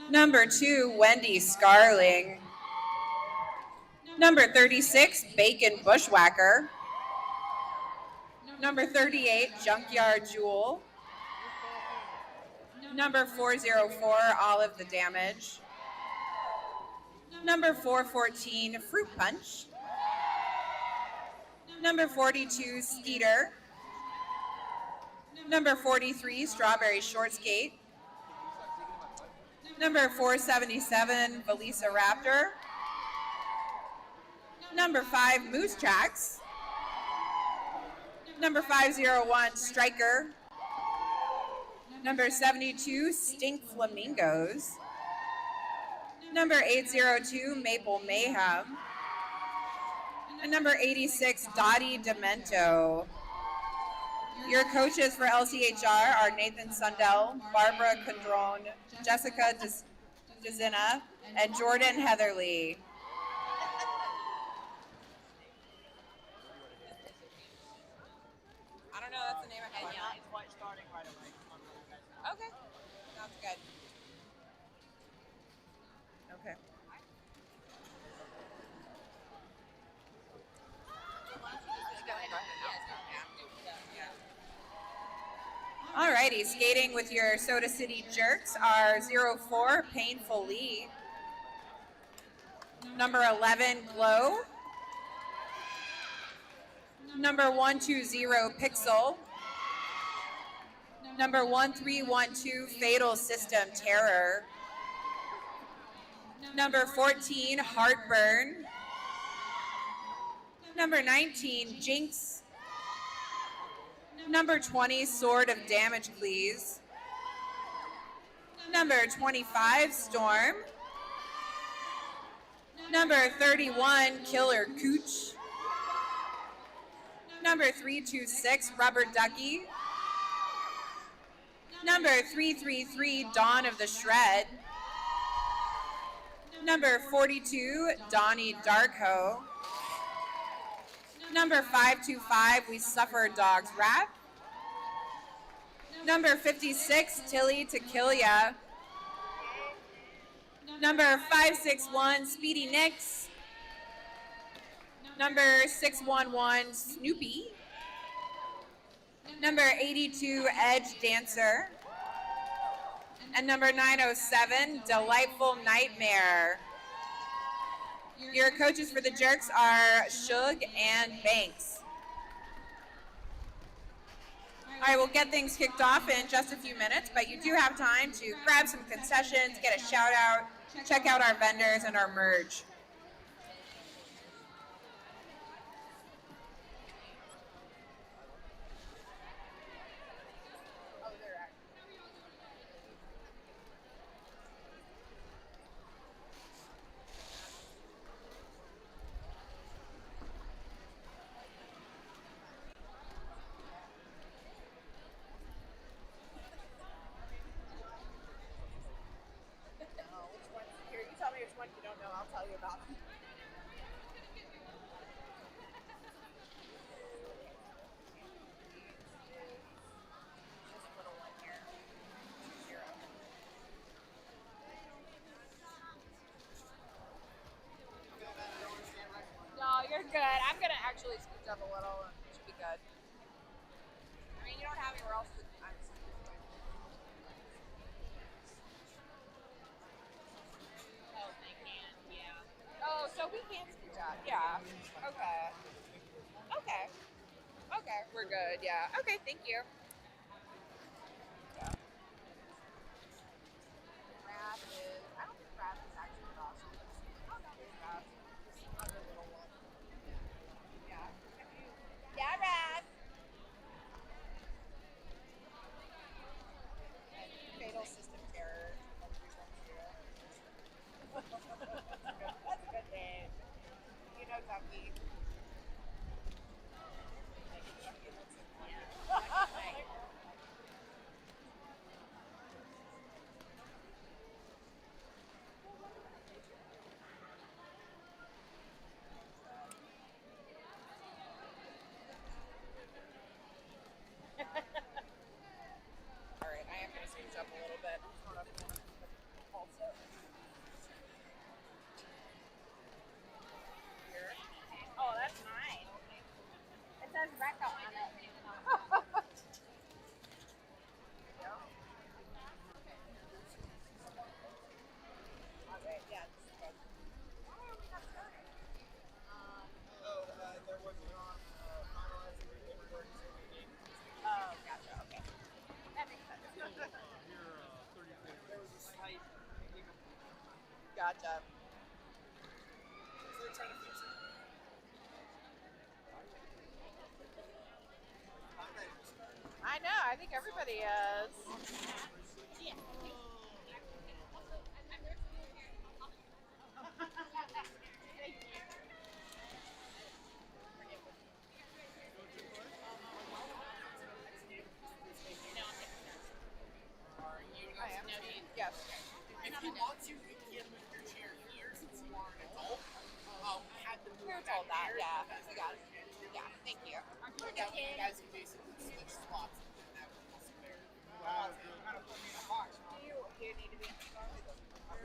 Number 2, Wendy Scarling. Number 36, Bacon Bushwhacker. Number 38, Junkyard Jewel. Number 404, Olive the Damage. Number 414, Fruit Punch. Number 42, Skeeter. Number 43, Strawberry Short Skate. Number 477, Valisa Raptor. Number 5, Moose Tracks. Number 501, Striker. Number 72, Stink Flamingos. Number 802, Maple Mayhem. And number 86, Dottie Demento. Your coaches for LCHR are Nathan Sundell, Barbara Condrone, Jessica Dezina, and Jordan Heatherly. I don't know, that's the name of it. Yeah, it's white starting right away. Okay, sounds good. Okay. Alrighty, skating with your Soda City Jerks are 04, Painful Lee. Number 11, Glow. Number 120, Pixel. Number 1312, Fatal System Terror. Number 14, Heartburn. Number 19, Jinx. Number 20, Sword of Damocles. Number 25, Storm. Number 31, Killer Cooch. Number 326, Rubber Ducky. Number 333, Dawn of the Shred. Number 42, Donnie Darko. Number 525, We Suffer Dog's Wrath. Number 56, Tilly to Kill Ya. Number 561, Speedy Nicks. Number 611, Snoopy. Number 82, Edge Dancer. And number 907, Delightful Nightmare. Your coaches for the Jerks are Shug and Banks. All right, we'll get things kicked off in just a few minutes, but you do have time to grab some concessions, get a shout out, check out our vendors and our merch. Here, you tell me which one you don't know, I'll tell you about. No, you're good. I'm gonna actually scoot up a little and it should be good. I mean, you don't have anywhere else to. Oh, they can, yeah. Oh, so we can scoot up. Yeah. Okay. Okay. Okay, we're good. Yeah. Okay, thank you. Yeah. Wrath is. I don't think Wrath is actually awesome. Oh no, there's Wrath. This other little one. Yeah. Yeah, Wrath. Fatal System Terror. That's a good name. You know Ducky. Gotcha. So they're trying to fix it. I'm ready to start. I know. I think everybody is. I am. Yes. If you want to, you can move your chair here since you are an adult. Had them move We were back told that. there. Yeah. We got it. Yeah. Thank you. That way you guys can basically switch spots and put that also there. Kind of put me in a box. Do you need to be in the car?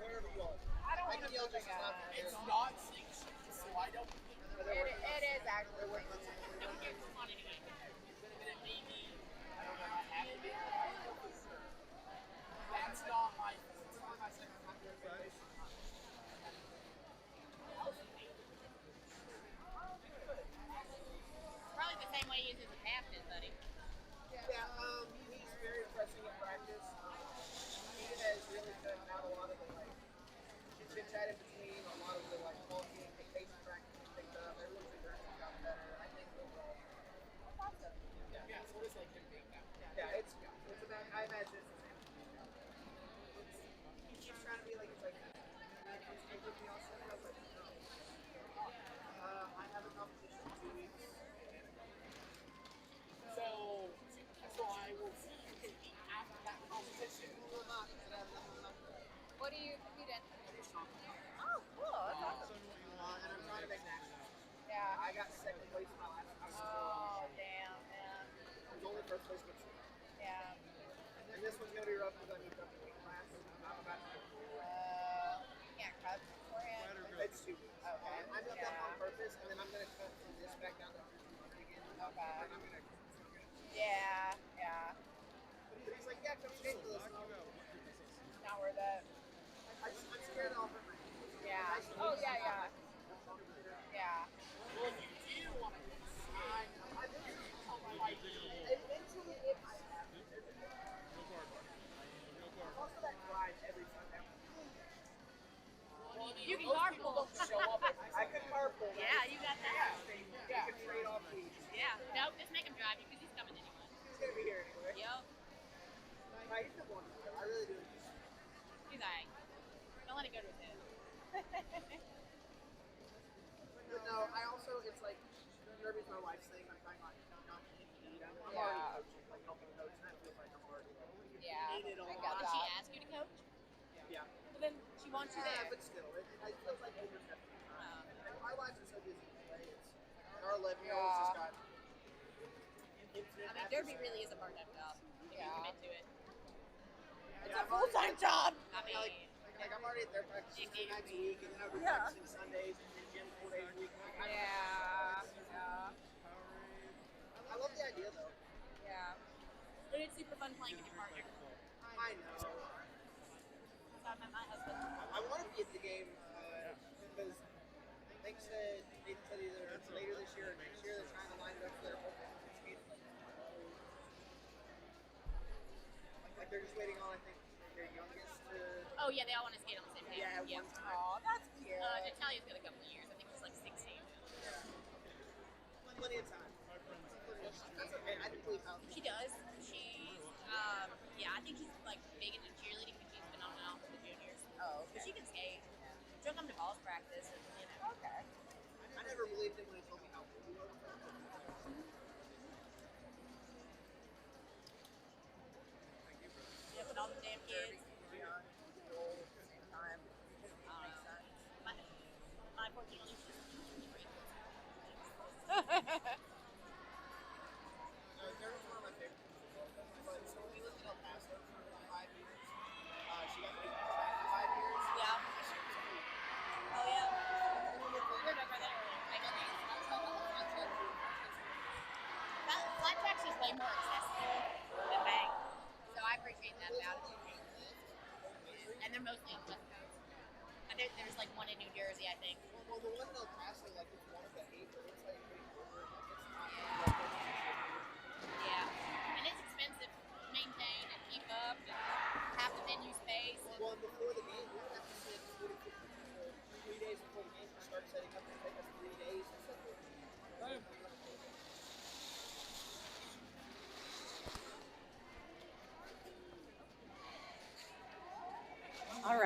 Wherever you are. I don't I want can to yell put just the as loud. guy. It's not sanctioned, so I don't think It is actually. I don't know how happy they are. That's not my fault. It's not my second time doing this. Probably the same way he uses the captain, buddy. Yeah, he's very impressive at practice. He has really cut out a lot of the like chit chat in between, a lot of the like talking, the pace of practice is picked up. Everyone's aggressive got better. I think overall. Yeah, so it's like him being that. Yeah, it's about. I imagine it's the same. He keeps trying to be like he's like. With me also, I was like, no. I have a competition in 2 weeks. So I will see you after that competition. What do you compete in? Oh, cool. That's awesome. And I'm trying to make nationals. Yeah. I got second place in my last time. Oh, damn, man. It was only first place gets Yeah. and this one's going to be rough because I moved up to weight class. I'm about to go. You can't cut beforehand. It's 2 weeks. Okay. I moved up on purpose, and then I'm going to cut from this back down to 200 again. Okay. And I'm going to. Yeah, yeah. But he's like, yeah, come straight to this. Not worth it. I'm scared I'll hurt my knee. Yeah. Oh, yeah, yeah. Yeah. Well, if you do want to sign, I think eventually it might happen. Also, that drive every Sunday. You can Most people carpool. don't show up. I could carpool. Yeah, you got that. Yeah, you can trade off these. Yeah. No, just make him drive you because he's coming anyway. He's gonna be here anyway. Yep. Right, he's the one. I really do. He's alright. Don't let it go to his head. But no, I also, it's like, Derby's my wife's thing. I'm trying like, not to eat. I'm already coaching, like helping coach, and I feel like I'm already Yeah. in it a I lot. got Did that. she ask you to coach? Yeah. Well, then she wants you Yeah, there. but still, it feels like overstepping time. Oh. And our lives are so busy today. It's our 11-year-old's just got infinite I mean, Derby really is a part-time job if you commit to it. It's a full-time job. I mean, like I'm already at their practice 2 nights a week, and then I'll be Yeah. practicing Sundays and then gym 4 days a week. Yeah. Yeah. I love the idea though. Yeah. but it's super fun playing with your partner. I know. So I met my husband. I want to be at the game because they said either later this year or next year they're trying to line it up for their whole skate. Like they're just waiting on, I think, their youngest to. Oh yeah, they all want to skate on the same day. Yeah, Yep. one time. Oh, that's cute. Natalia's got a couple of years. I think she's like 16. Plenty of time. That's okay. I didn't believe how. She does. She's, yeah, I think she's like big into cheerleading because she's been on and off with the juniors. Oh, But she can skate. She'll come to balls practice and, you know. okay. I never believed him when he told me how old he was. Yeah, with all the damn kids. Young, old at the same time. Makes sense. My 14-year-old is just 23. There was one of my favorites. So we lived in El Paso for 5 years. She got me back for 5 years. Yeah. That shit was cool. Oh, yeah. We were back there earlier. Flat track's just way more accessible than bang. So I appreciate that about it. And they're mostly in West Coast. And there's like one in New Jersey, I think. Well, the one in El Paso, like, it's one of the 8, but it's like way older. Like, it's not. Yeah. And it's expensive to maintain and keep up and have the venue space. Well, before the game, we would have to sit 40, 50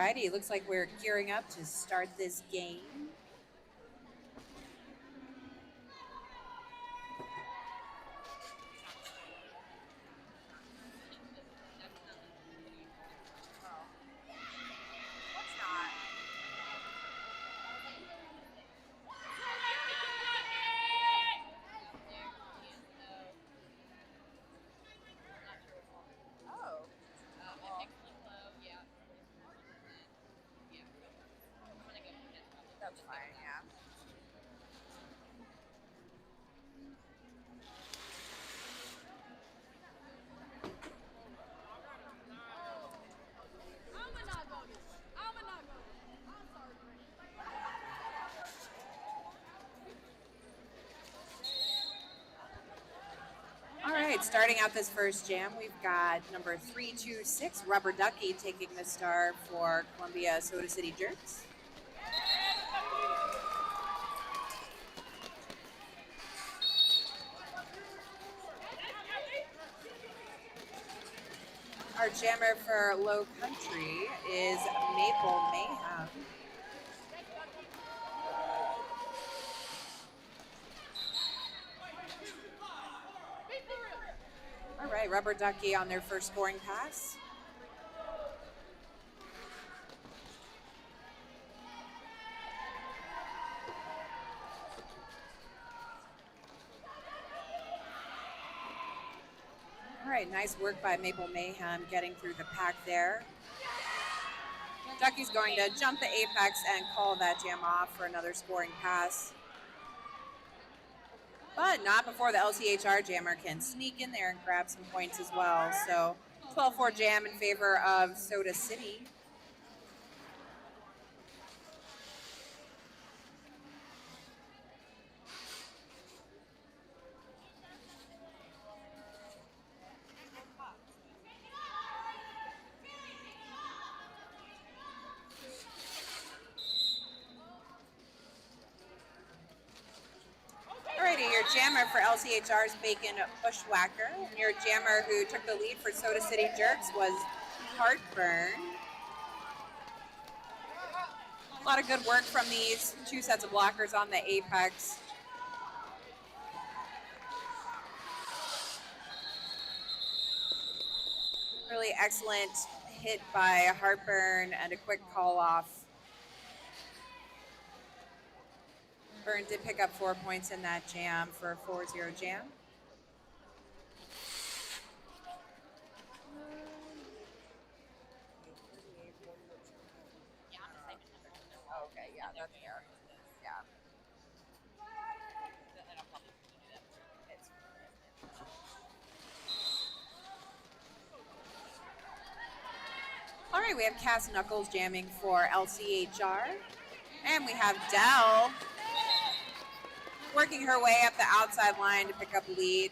Alrighty, looks like we're gearing up to start this game. That's fine, yeah. All right, starting out this first jam, we've got number 326, Rubber Ducky, taking the star for Columbia Soda City Jerks. Our jammer for Lowcountry is Maple Mayhem. All right, Rubber Ducky on their first scoring pass. All right, nice work by Maple Mayhem getting through the pack there. Ducky's going to jump the apex and call that jam off for another scoring pass. But not before the LCHR jammer can sneak in there and grab some points as well. So 12-4 jam in favor of Soda City. Alrighty, your jammer for LCHR's Bacon Bushwhacker. And your jammer who took the lead for Soda City Jerks was Heartburn. A lot of good work from these two sets of blockers on the apex. Really excellent hit by Heartburn and a quick call off. Burn did pick up 4 points in that jam for a 4-0 jam. Okay, yeah, that's fair. Yeah. All right, we have Cass Knuckles jamming for LCHR. And we have Dell working her way up the outside line to pick up lead.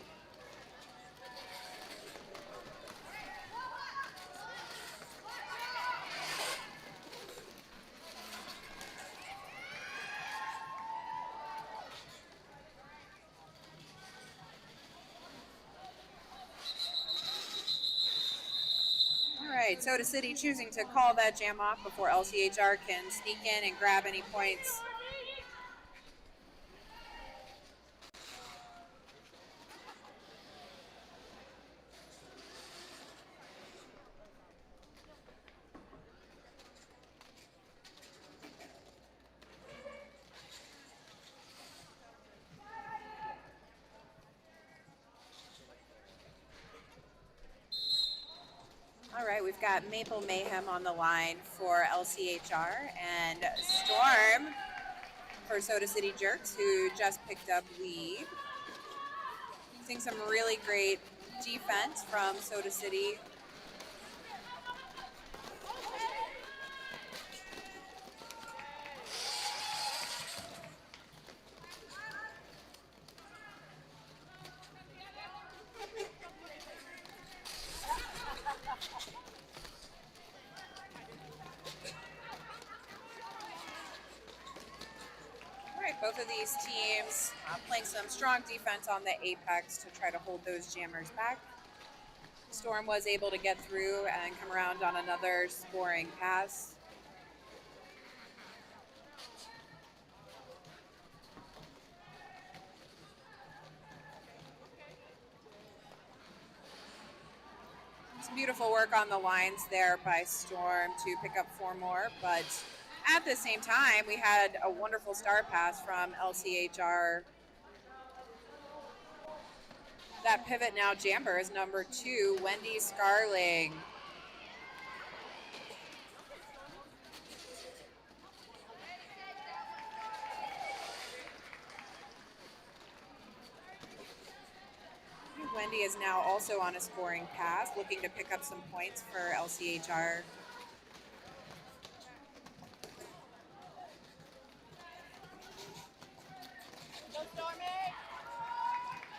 All right, Soda City choosing to call that jam off before LCHR can sneak in and grab any points. All right, we've got Maple Mayhem on the line for LCHR and Storm for Soda City Jerks, who just picked up lead. Seeing some really great defense from Soda City. Both of these teams playing some strong defense on the apex to try to hold those jammers back. Storm was able to get through and come around on another scoring pass. Some beautiful work on the lines there by Storm to pick up 4 more, but at the same time, we had a wonderful star pass from LCHR. That pivot now jammer is number 2, Wendy Scarling. Wendy is now also on a scoring pass, looking to pick up some points for LCHR.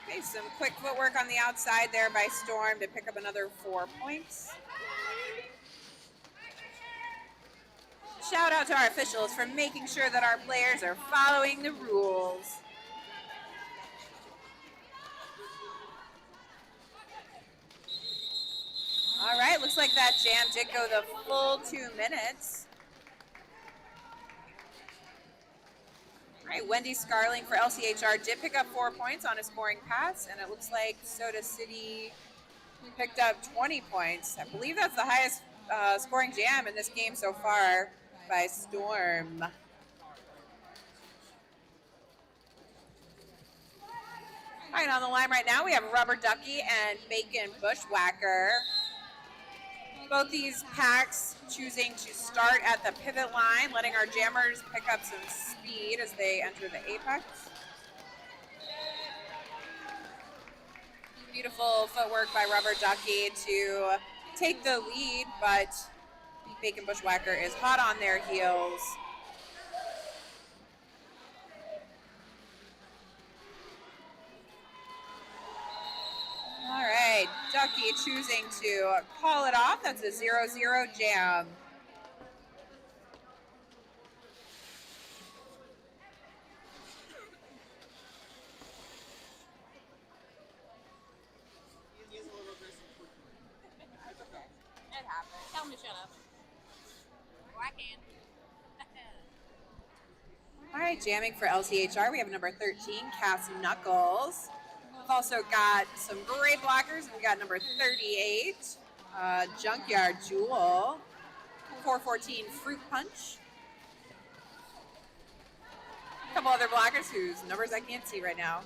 Okay, some quick footwork on the outside there by Storm to pick up another 4 points. Shout out to our officials for making sure that our players are following the rules. All right, looks like that jam did go the full 2 minutes. All right, Wendy Scarling for LCHR did pick up 4 points on a scoring pass, and it looks like Soda City picked up 20 points. I believe that's the highest scoring jam in this game so far by Storm. All right, on the line right now we have Rubber Ducky and Bacon Bushwhacker. Both these packs choosing to start at the pivot line, letting our jammers pick up some speed as they enter the apex. Beautiful footwork by Rubber Ducky to take the lead, but Bacon Bushwhacker is hot on their heels. All right, Ducky choosing to call it off. That's a 0-0 jam. It happens. Tell him to shut up. Or I can. All right, jamming for LCHR, we have number 13, Cass Knuckles. We've also got some great blockers. We got number 38, Junkyard Jewel, 414 Fruit Punch. A couple other blockers whose numbers I can't see right now.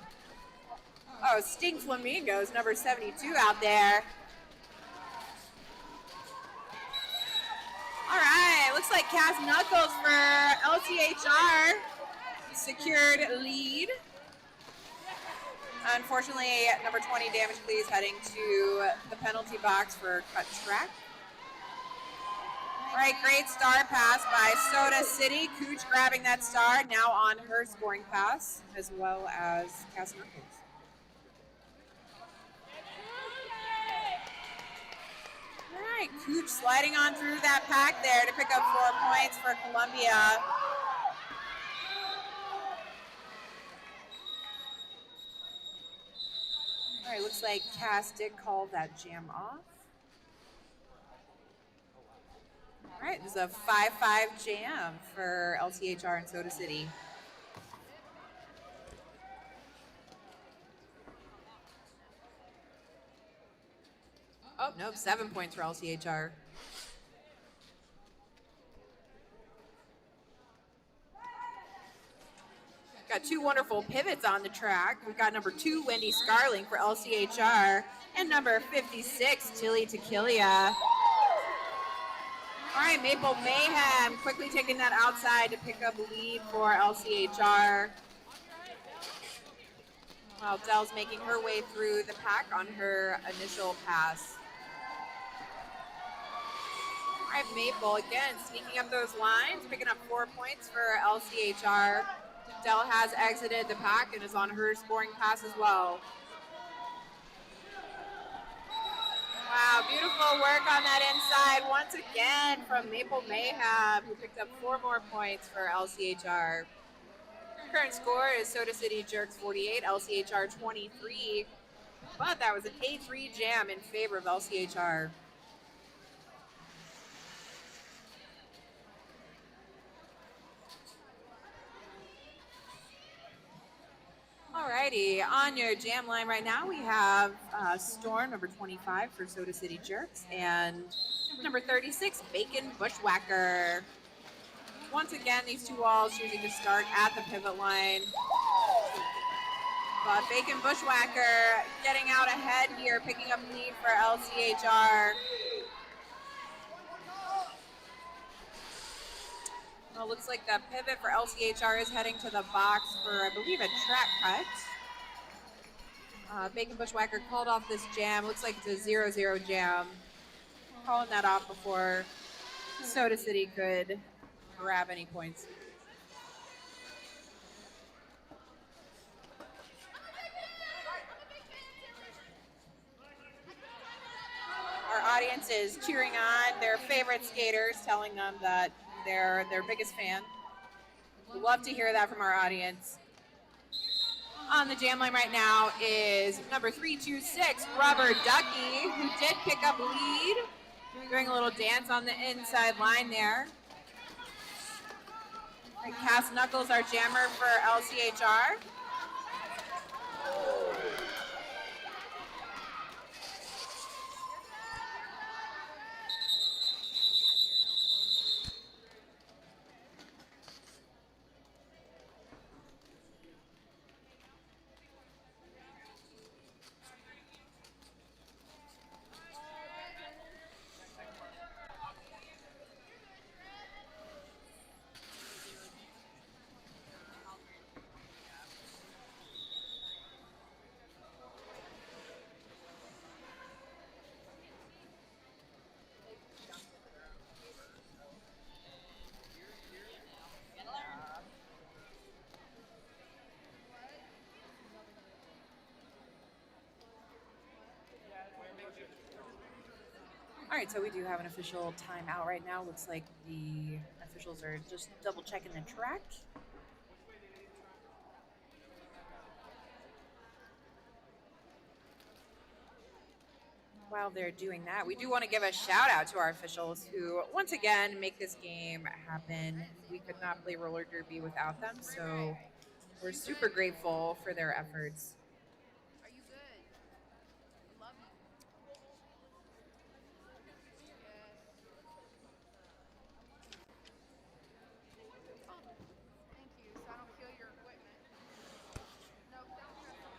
Oh, Sting Flamingos, number 72 out there. All right, looks like Cass Knuckles for LCHR secured lead. Unfortunately, number 20, Damage Please, heading to the penalty box for cut track. All right, great star pass by Soda City. Cooch grabbing that star, now on her scoring pass, as well as Cass Knuckles. All right, Cooch sliding on through that pack there to pick up 4 points for Columbia. All right, looks like Cass did call that jam off. All right, this is a 5-5 jam for LCHR and Soda City. Oh, nope, 7 points for LCHR. Got 2 wonderful pivots on the track. We've got number 2, Wendy Scarling for LCHR, and number 56, Tilly Tequilia. All right, Maple Mayhem quickly taking that outside to pick up a lead for LCHR. While Dell's making her way through the pack on her initial pass. All right, Maple again sneaking up those lines, picking up 4 points for LCHR. Dell has exited the pack and is on her scoring pass as well. Wow, beautiful work on that inside once again from Maple Mayhem, who picked up 4 more points for LCHR. Current score is Soda City Jerks 48, LCHR 23, but that was an 8-3 jam in favor of LCHR. All right, Alrighty, on your jam line right now, we have Storm, number 25 for Soda City Jerks, and number 36, Bacon Bushwhacker. Once again, these two walls choosing to start at the pivot line. But Bacon Bushwhacker getting out ahead here, picking up lead for LCHR. Well, looks like the pivot for LCHR is heading to the box for, I believe, a track cut. Bacon Bushwhacker called off this jam. Looks like it's a 0-0 jam. Calling that off before Soda City could grab any points. Our audience is cheering on their favorite skaters, telling them that they're their biggest fan. We love to hear that from our audience. On the jam line right now is number 326, Rubber Ducky, who did pick up lead, doing a little dance on the inside line there. And Cass Knuckles, our jammer for LCHR. All right, so we do have an official timeout right now. Looks like the officials are just double checking the track. While they're doing that, we do want to give a shout out to our officials who, once again, make this game happen. We could not play roller derby without them, so we're super grateful for their efforts. Are you good? Love you. Oh, thank you. So I don't kill your equipment. No, don't press on.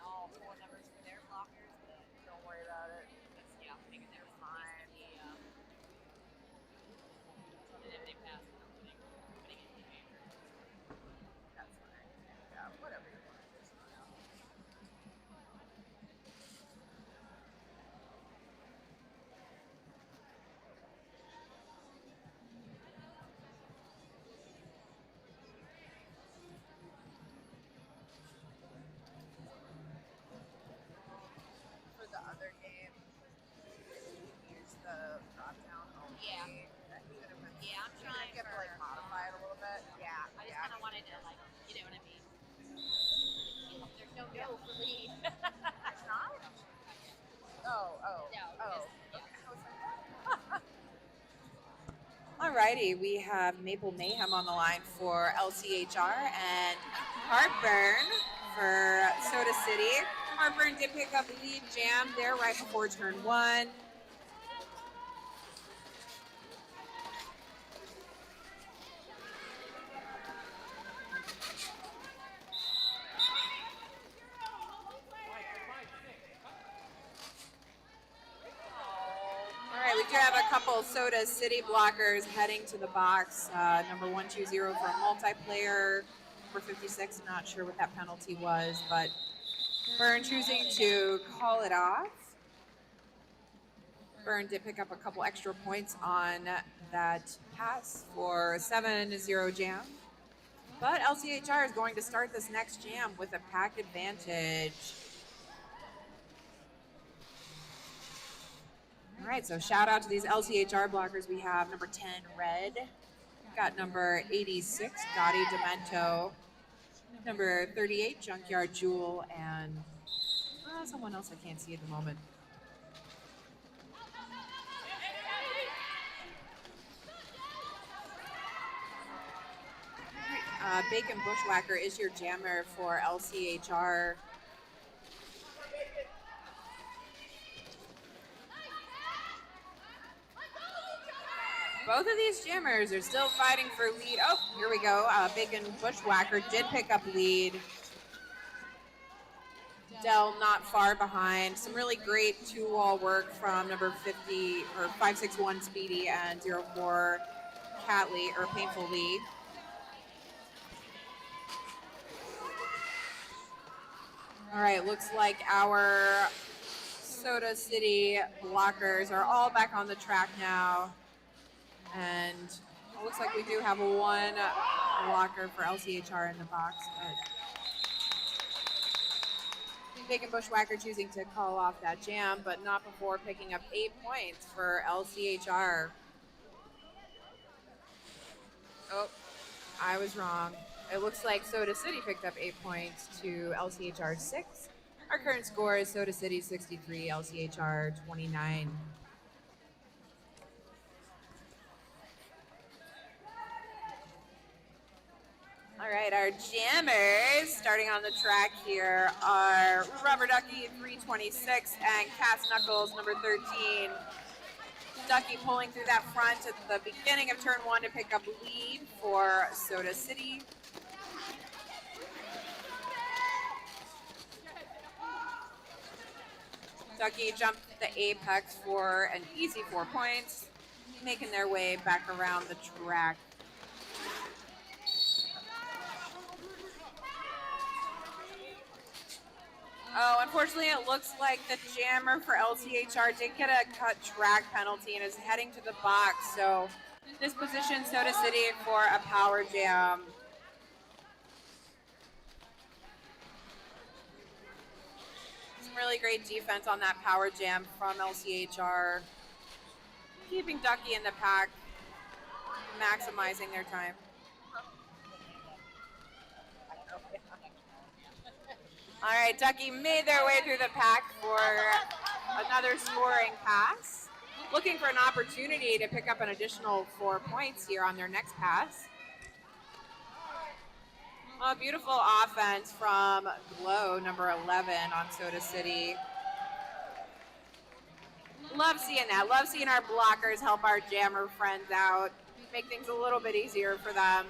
All four numbers for their blockers, but Don't worry about it. yeah, I think they're fine. And if they pass, putting it in the paper. That's fine. Yeah, whatever you want. For the other game, use the drop down only. Yeah. That could have been. Yeah, I'm trying You have to like for- modify it a little bit. Yeah. I just kind of wanted to, like, you know what I mean? There's no Yeah. no for me. It's not? Oh. No, Oh. yeah. Okay. I was like, Alrighty, we have Maple Mayhem on the line for LCHR and Heartburn for Soda City. Heartburn did pick up the lead jam there right before turn one. All right, we do have a couple Soda City blockers heading to the box. Number 120 for a multiplayer. Number 56, not sure what that penalty was, but Burn choosing to call it off. Burn did pick up a couple extra points on that pass for 7-0 jam. But LCHR is going to start this next jam with a pack advantage. All right, so shout out to these LCHR blockers. We have number 10, Red. Got number 86, Gotti Demento. Number 38, Junkyard Jewel. And someone else I can't see at the moment. Bacon Bushwhacker is your jammer for LCHR. Both of these jammers are still fighting for lead. Oh, here we go. Bacon Bushwhacker did pick up lead. Dell not far behind. Some really great two-wall work from number 50 or 561 Speedy and 04 Catley or Painful Lee. All right, looks like our Soda City blockers are all back on the track now. And it looks like we do have one blocker for LCHR in the box. But Bacon Bushwhacker choosing to call off that jam, but not before picking up 8 points for LCHR. Oh, I was wrong. It looks like Soda City picked up 8 points to LCHR 6. Our current score is Soda City 63, LCHR 29. All right, our jammers starting on the track here are Rubber Ducky 326 and Cass Knuckles number 13. Ducky pulling through that front at the beginning of turn 1 to pick up lead for Soda City. Ducky jumped the apex for an easy 4 points, making their way back around the track. Oh, unfortunately, it looks like the jammer for LCHR did get a cut track penalty and is heading to the box. So this positions Soda City for a power jam. Some really great defense on that power jam from LCHR. Keeping Ducky in the pack, maximizing their time. All right, Ducky made their way through the pack for another scoring pass. Looking for an opportunity to pick up an additional 4 points here on their next pass. A beautiful offense from Glow, number 11 on Soda City. Love seeing that. Love seeing our blockers help our jammer friends out. Make things a little bit easier for them.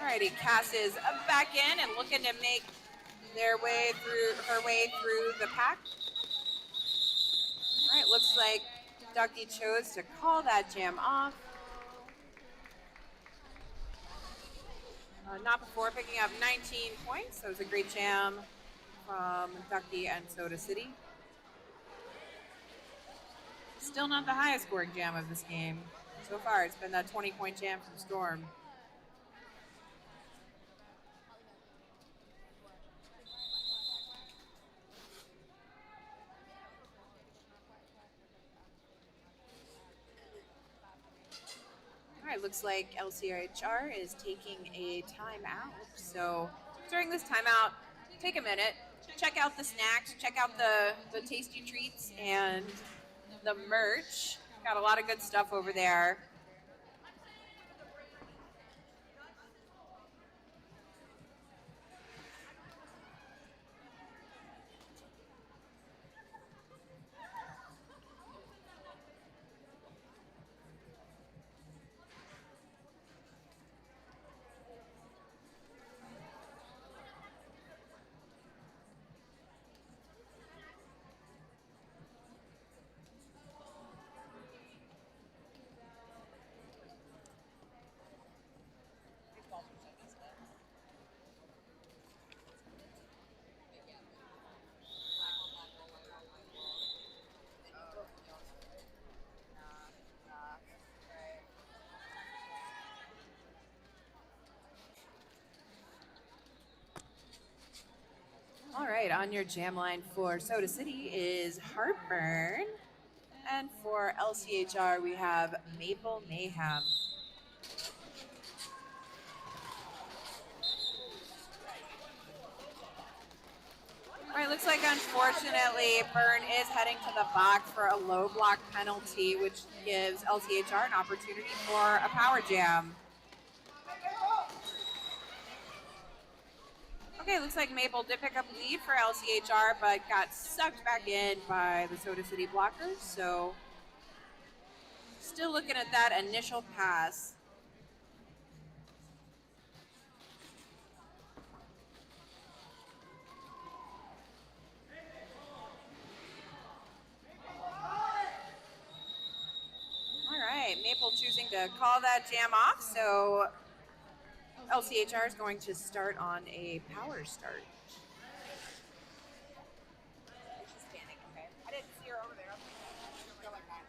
Alrighty, Cass is back in and looking to make her way through the pack. Alright, looks like Ducky chose to call that jam off. Not before picking up 19 points. That was a great jam from Ducky and Soda City. Still not the highest scoring jam of this game. So far, it's been that 20-point jam from Storm. All right, looks like LCHR is taking a timeout. So during this timeout, take a minute, check out the snacks, check out the tasty treats and the merch. Got a lot of good stuff over there. All right, on your jam line for Soda City is Heartburn. And for LCHR, we have Maple Mayhem. All right, looks like unfortunately Byrne is heading to the box for a low block penalty, which gives LCHR an opportunity for a power jam. Okay, looks like Maple did pick up lead for LCHR, but got sucked back in by the Soda City blockers. So still looking at that initial pass. All right, Maple choosing to call that jam off. So LCHR is going to start on a power start. She's standing, okay. I didn't see her over there. Go like that.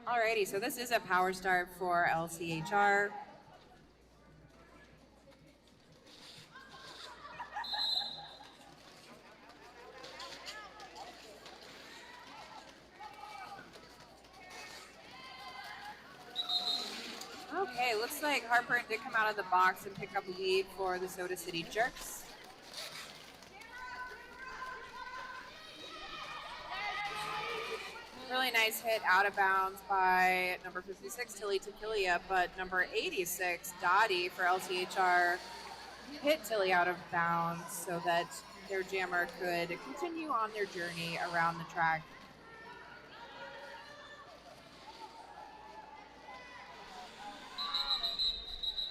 Alrighty, so this is a power start for LCHR. Okay, looks like Harper did come out of the box and pick up a lead for the Soda City Jerks. Really nice hit out of bounds by number 56, Tilly Tequilia, but number 86, Dottie for LCHR, hit Tilly out of bounds so that their jammer could continue on their journey around the track.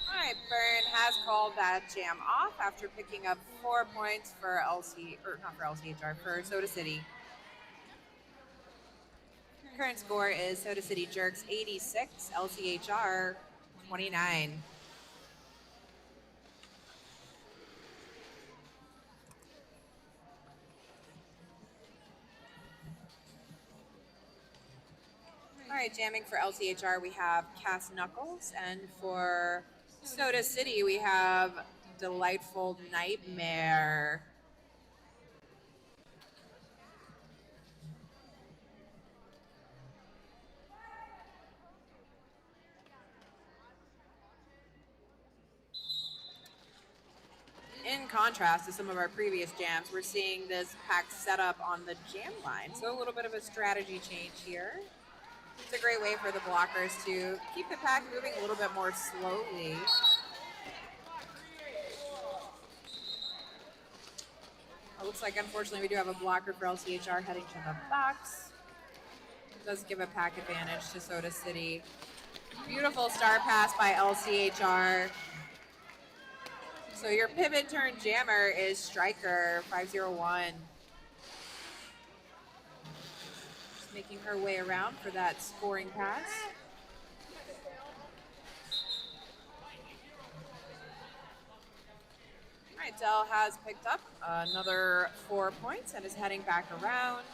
All right, Byrne has called that jam off after picking up 4 points for for Soda City. Current score is Soda City Jerks 86, LCHR 29. All right, jamming for LCHR, we have Cass Knuckles, and for Soda City, we have Delightful Nightmare. In contrast to some of our previous jams, we're seeing this pack set up on the jam line. So a little bit of a strategy change here. It's a great way for the blockers to keep the pack moving a little bit more slowly. It looks like, unfortunately, we do have a blocker for LCHR heading to the box. It does give a pack advantage to Soda City. Beautiful star pass by LCHR. So your pivot turn jammer is Striker 501. Just making her way around for that scoring pass. All right, Dell has picked up another 4 points and is heading back around.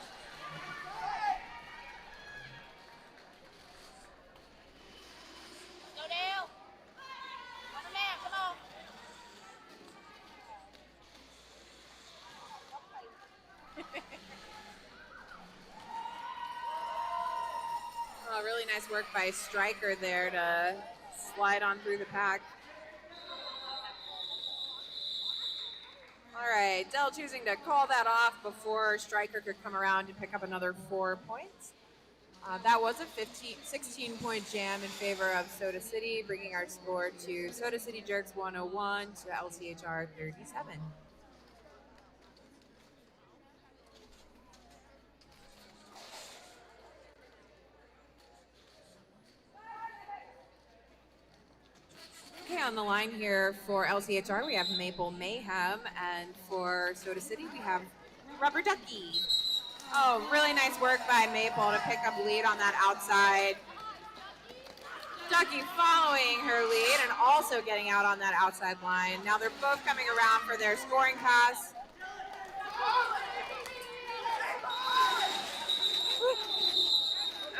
Go Dale. Come on, man. Come on. Oh, really nice work by Striker there to slide on through the pack. All right, Dell choosing to call that off before Striker could come around and pick up another 4 points. That was a 16-point jam in favor of Soda City, bringing our score to Soda City Jerks 101 to LCHR 37. Okay, on the line here for LCHR, we have Maple Mayhem, and for Soda City, we have Rubber Ducky. Oh, really nice work by Maple to pick up lead on that outside. Ducky following her lead and also getting out on that outside line. Now they're both coming around for their scoring pass.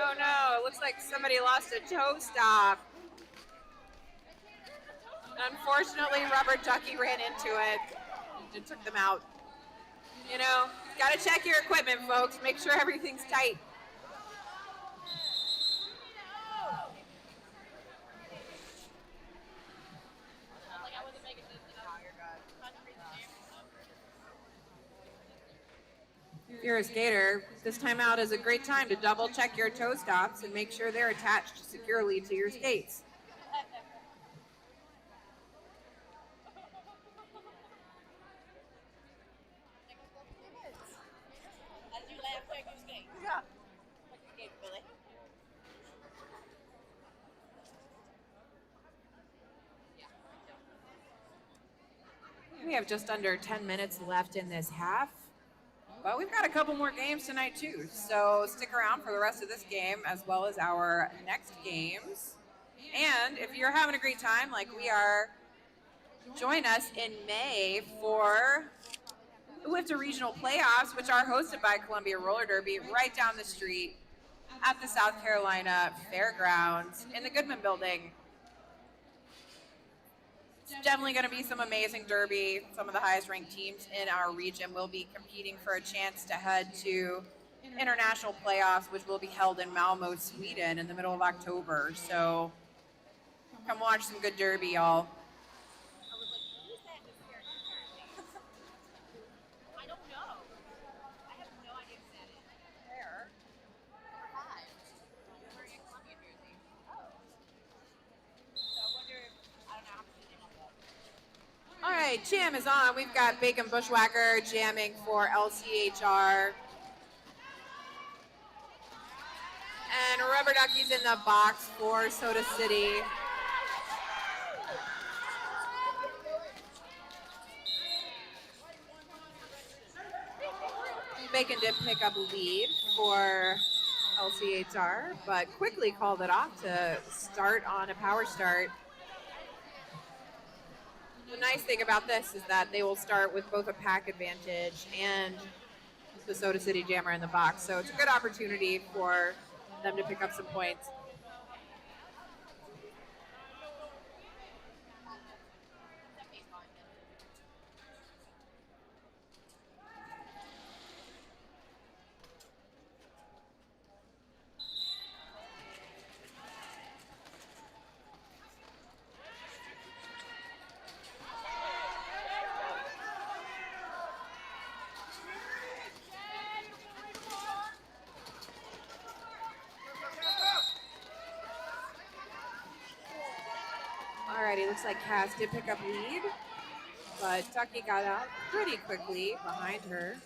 Oh no, it looks like somebody lost a toe stop. Unfortunately, Rubber Ducky ran into it and took them out. You know, got to check your equipment, folks. Make sure everything's tight. If you're a skater, this timeout is a great time to double check your toe stops and make sure they're attached securely to your skates. As you laugh, check your skate. Yeah. Check your skate, Billy. We have just under 10 minutes left in this half, but we've got a couple more games tonight too. So stick around for the rest of this game as well as our next games. And if you're having a great time like we are, join us in May for the WIFTA Regional Playoffs, which are hosted by Columbia Roller Derby right down the street at the South Carolina Fairgrounds in the Goodman Building. It's definitely going to be some amazing derby. Some of the highest ranked teams in our region will be competing for a chance to head to international playoffs, which will be held in Malmo, Sweden in the middle of October. So come watch some good derby, y'all. I was like, who's that in this character jersey? I don't know. I have no idea who that is. There. Number 5. Wearing a Columbia jersey. Oh. So I wonder if, I don't know how much they on that. All right, jam is on. We've got Bacon Bushwhacker jamming for LCHR. And Rubber Ducky's in the box for Soda City. Bacon did pick up a lead for LCHR, but quickly called it off to start on a power start. The nice thing about this is that they will start with both a pack advantage and the Soda City Jammer in the box. So it's a good opportunity for them to pick up some points. Alrighty, looks like Cass did pick up lead, but Ducky got out pretty quickly behind her.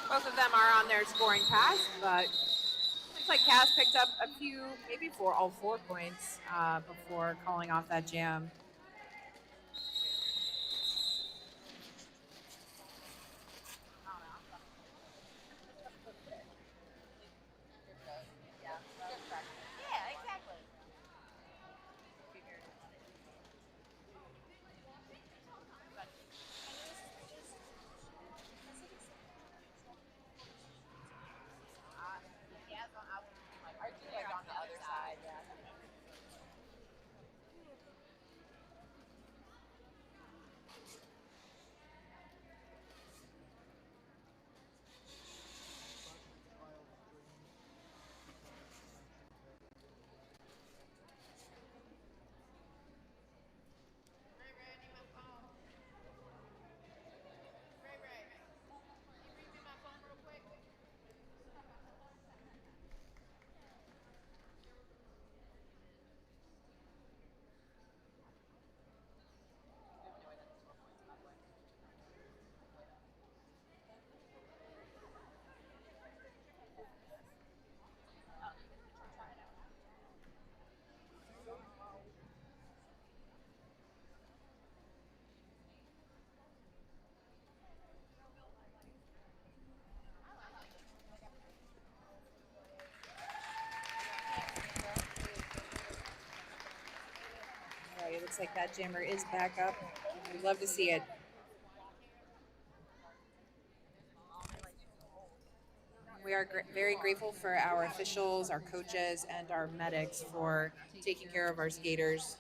Both of them are on their scoring pass, but looks like Cass picked up a few, maybe all 4 points before calling off that jam. Yeah, exactly. I do like on the other side, yeah. Alright, it looks like that jammer is back up. We'd love to see it. We are very grateful for our officials, our coaches, and our medics for taking care of our skaters.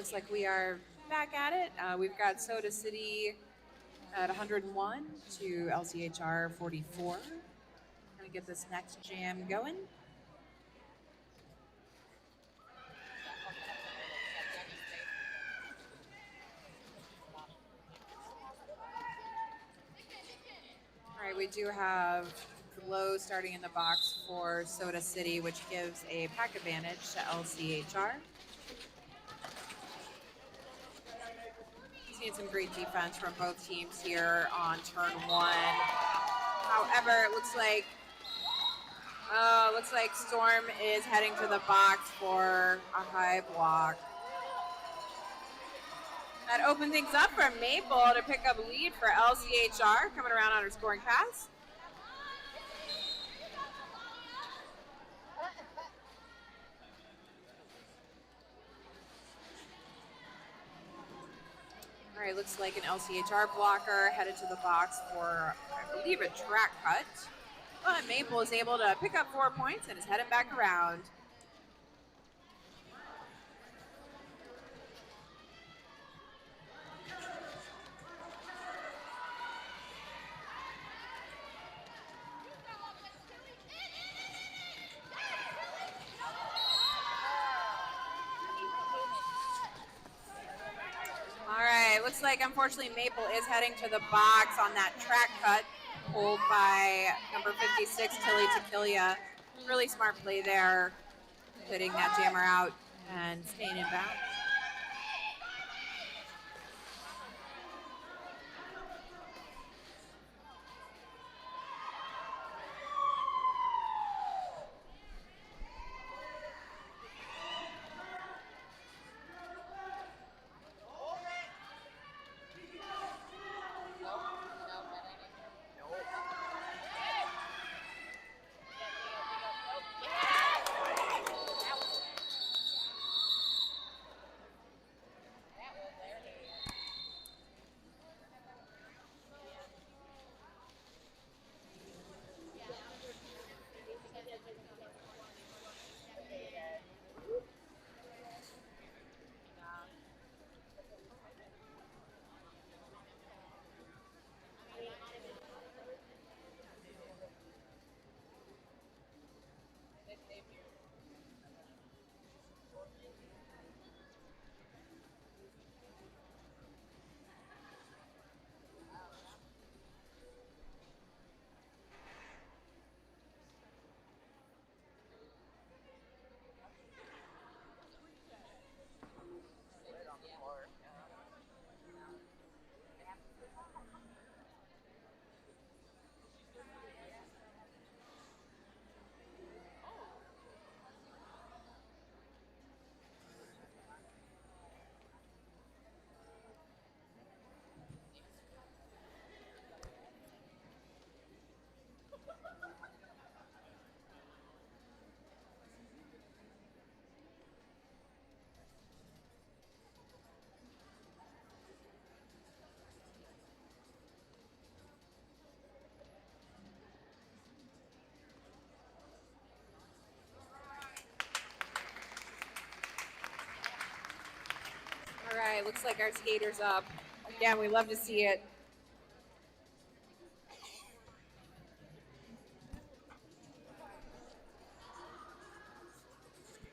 looks like we are back at it. We've got Soda City at 101 to LCHR 44. Gonna get this next jam going. All right, we do have Glow starting in the box for Soda City, which gives a pack advantage to LCHR. Seeing some great defense from both teams here on turn one. However, it looks like Storm is heading to the box for a high block. That opened things up for Maple to pick up a lead for LCHR, coming around on her scoring pass. All right, looks like an LCHR blocker headed to the box for, I believe, a track cut. But Maple is able to pick up 4 points and is headed back around. All right, looks like unfortunately Maple is heading to the box on that track cut, pulled by number 56, Tilly Tequila. Really smart play there, putting that jammer out and staying in bounds. All right, looks like our skater's up. Again, we love to see it.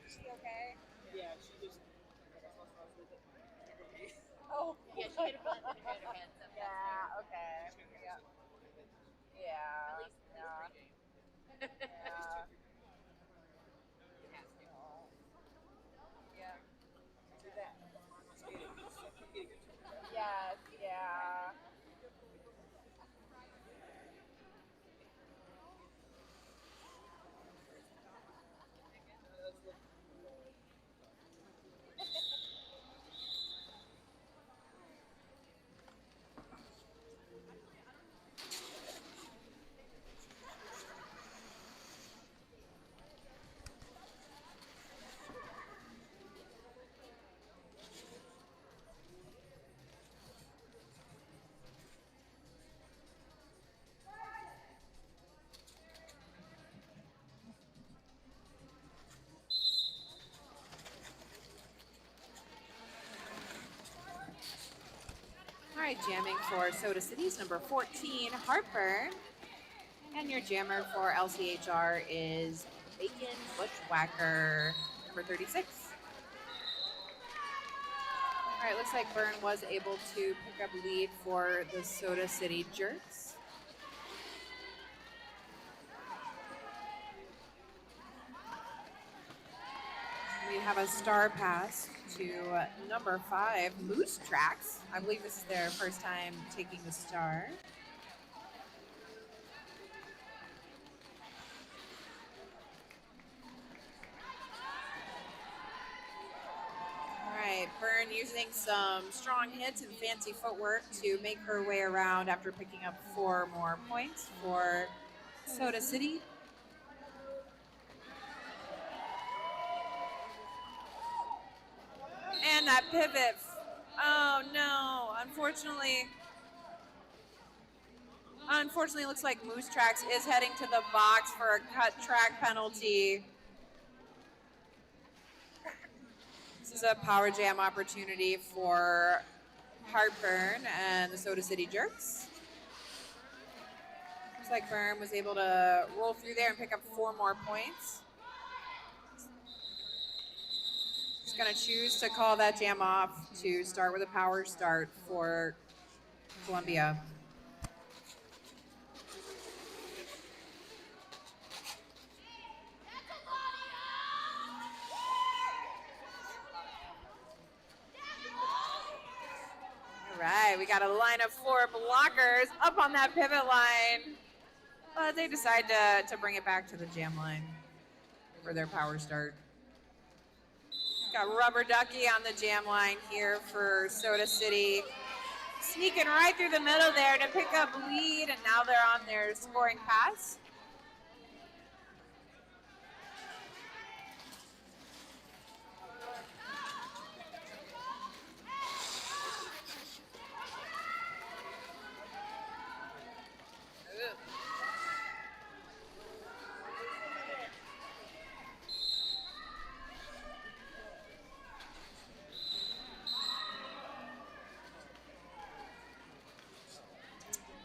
Is she okay? Yeah, she just. Oh. Yeah, she hit her butt and hit her head. So Yeah, okay. Yeah. Yeah. At least Yeah. yeah. Yeah. Do that. Yes, yeah. right, jamming for Soda City's number 14, Heartburn. And your jammer for LCHR is Bacon Bushwhacker, number 36. All right, looks like Byrne was able to pick up lead for the Soda City Jerks. We have a star pass to number 5, Moose Tracks. I believe this is their first time taking the star. All right, Byrne using some strong hits and fancy footwork to make her way around after picking up 4 more points for Soda City. And that pivot. Oh no, unfortunately, it looks like Moose Tracks is heading to the box for a cut track penalty. This is a power jam opportunity for Heartburn and the Soda City Jerks. Looks like Byrne was able to roll through there and pick up 4 more points. Just gonna choose to call that jam off to start with a power start for Columbia. All right, we got a line of 4 blockers up on that pivot line. But they decide to bring it back to the jam line for their power start. Got Rubber Ducky on the jam line here for Soda City. Sneaking right through the middle there to pick up lead, and now they're on their scoring pass.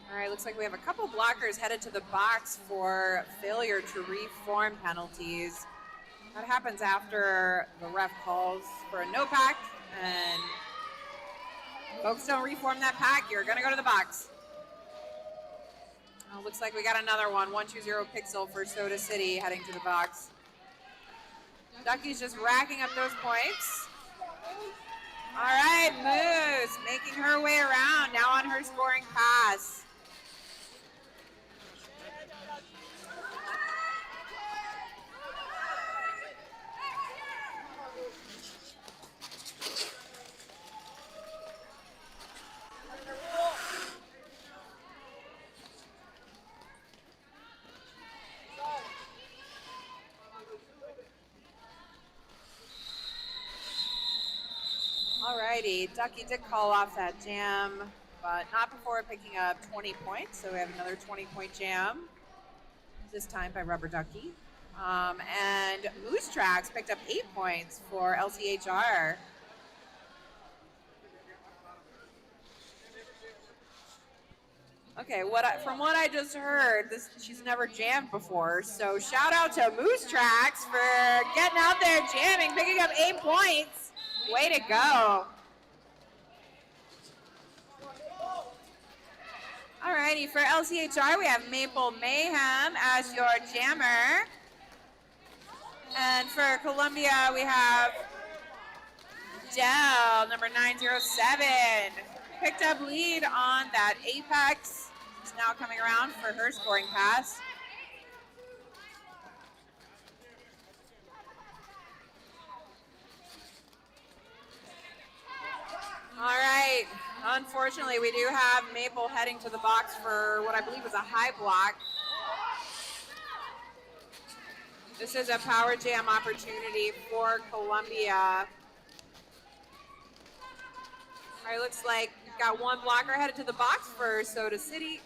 All right, looks like we have a couple blockers headed to the box for failure to reform penalties. That happens after the ref calls for a no pack, and folks don't reform that pack, you're gonna go to the box. Oh, looks like we got another one, 120 Pixel for Soda City heading to the box. Ducky's just racking up those points. All right, Moose making her way around, now on her scoring pass. Alrighty, Ducky did call off that jam, but not before picking up 20 points. So we have another 20-point jam, this time by Rubber Ducky. And Moose Tracks picked up 8 points for LCHR. Okay, from what I just heard, she's never jammed before. So shout out to Moose Tracks for getting out there jamming, picking up 8 points. Way to go. Alrighty, for LCHR, we have Maple Mayhem as your jammer. And for Columbia, we have Dell, number 907. Picked up lead on that Apex. Is now coming around for her scoring pass. All right, unfortunately, we do have Maple heading to the box for what I believe was a high block. This is a power jam opportunity for Columbia. All right, looks like we've got 1 blocker headed to the box for Soda City.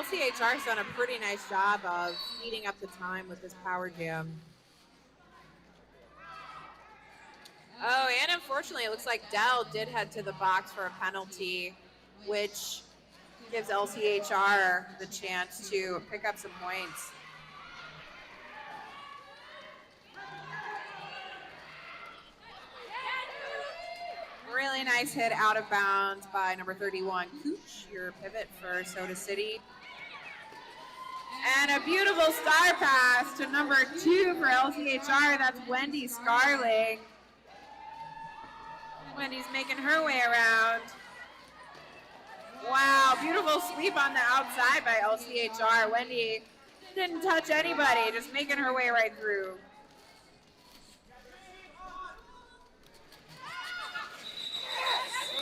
LCHR's done a pretty nice job of eating up the time with this power jam. Oh, and unfortunately, it looks like Dell did head to the box for a penalty, which gives LCHR the chance to pick up some points. Really nice hit out of bounds by number 31, Cooch, your pivot for Soda City. And a beautiful star pass to number 2 for LCHR. That's Wendy Scarling. Wendy's making her way around. Wow, beautiful sweep on the outside by LCHR. Wendy didn't touch anybody, just making her way right through.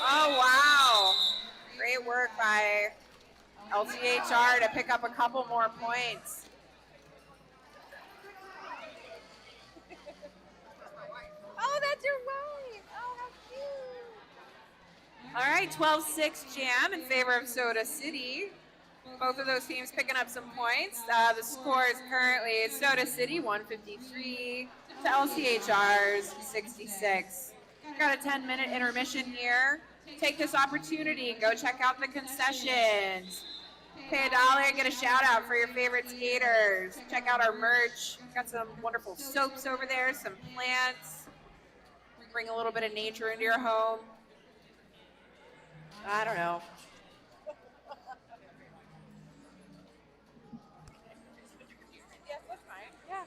Oh, wow. Great work by LCHR to pick up a couple more points. Oh, that's your wife. Oh, how cute. All right, 12-6 jam in favor of Soda City. Both of those teams picking up some points. The score is currently Soda City 153 to LCHR's 66. Got a 10-minute intermission here. Take this opportunity, go check out the concessions. Pay $1, get a shout out for your favorite skaters. Check out our merch. Got some wonderful soaps over there, some plants. Bring a little bit of nature into your home. I don't know. Yes, that's fine. Yeah.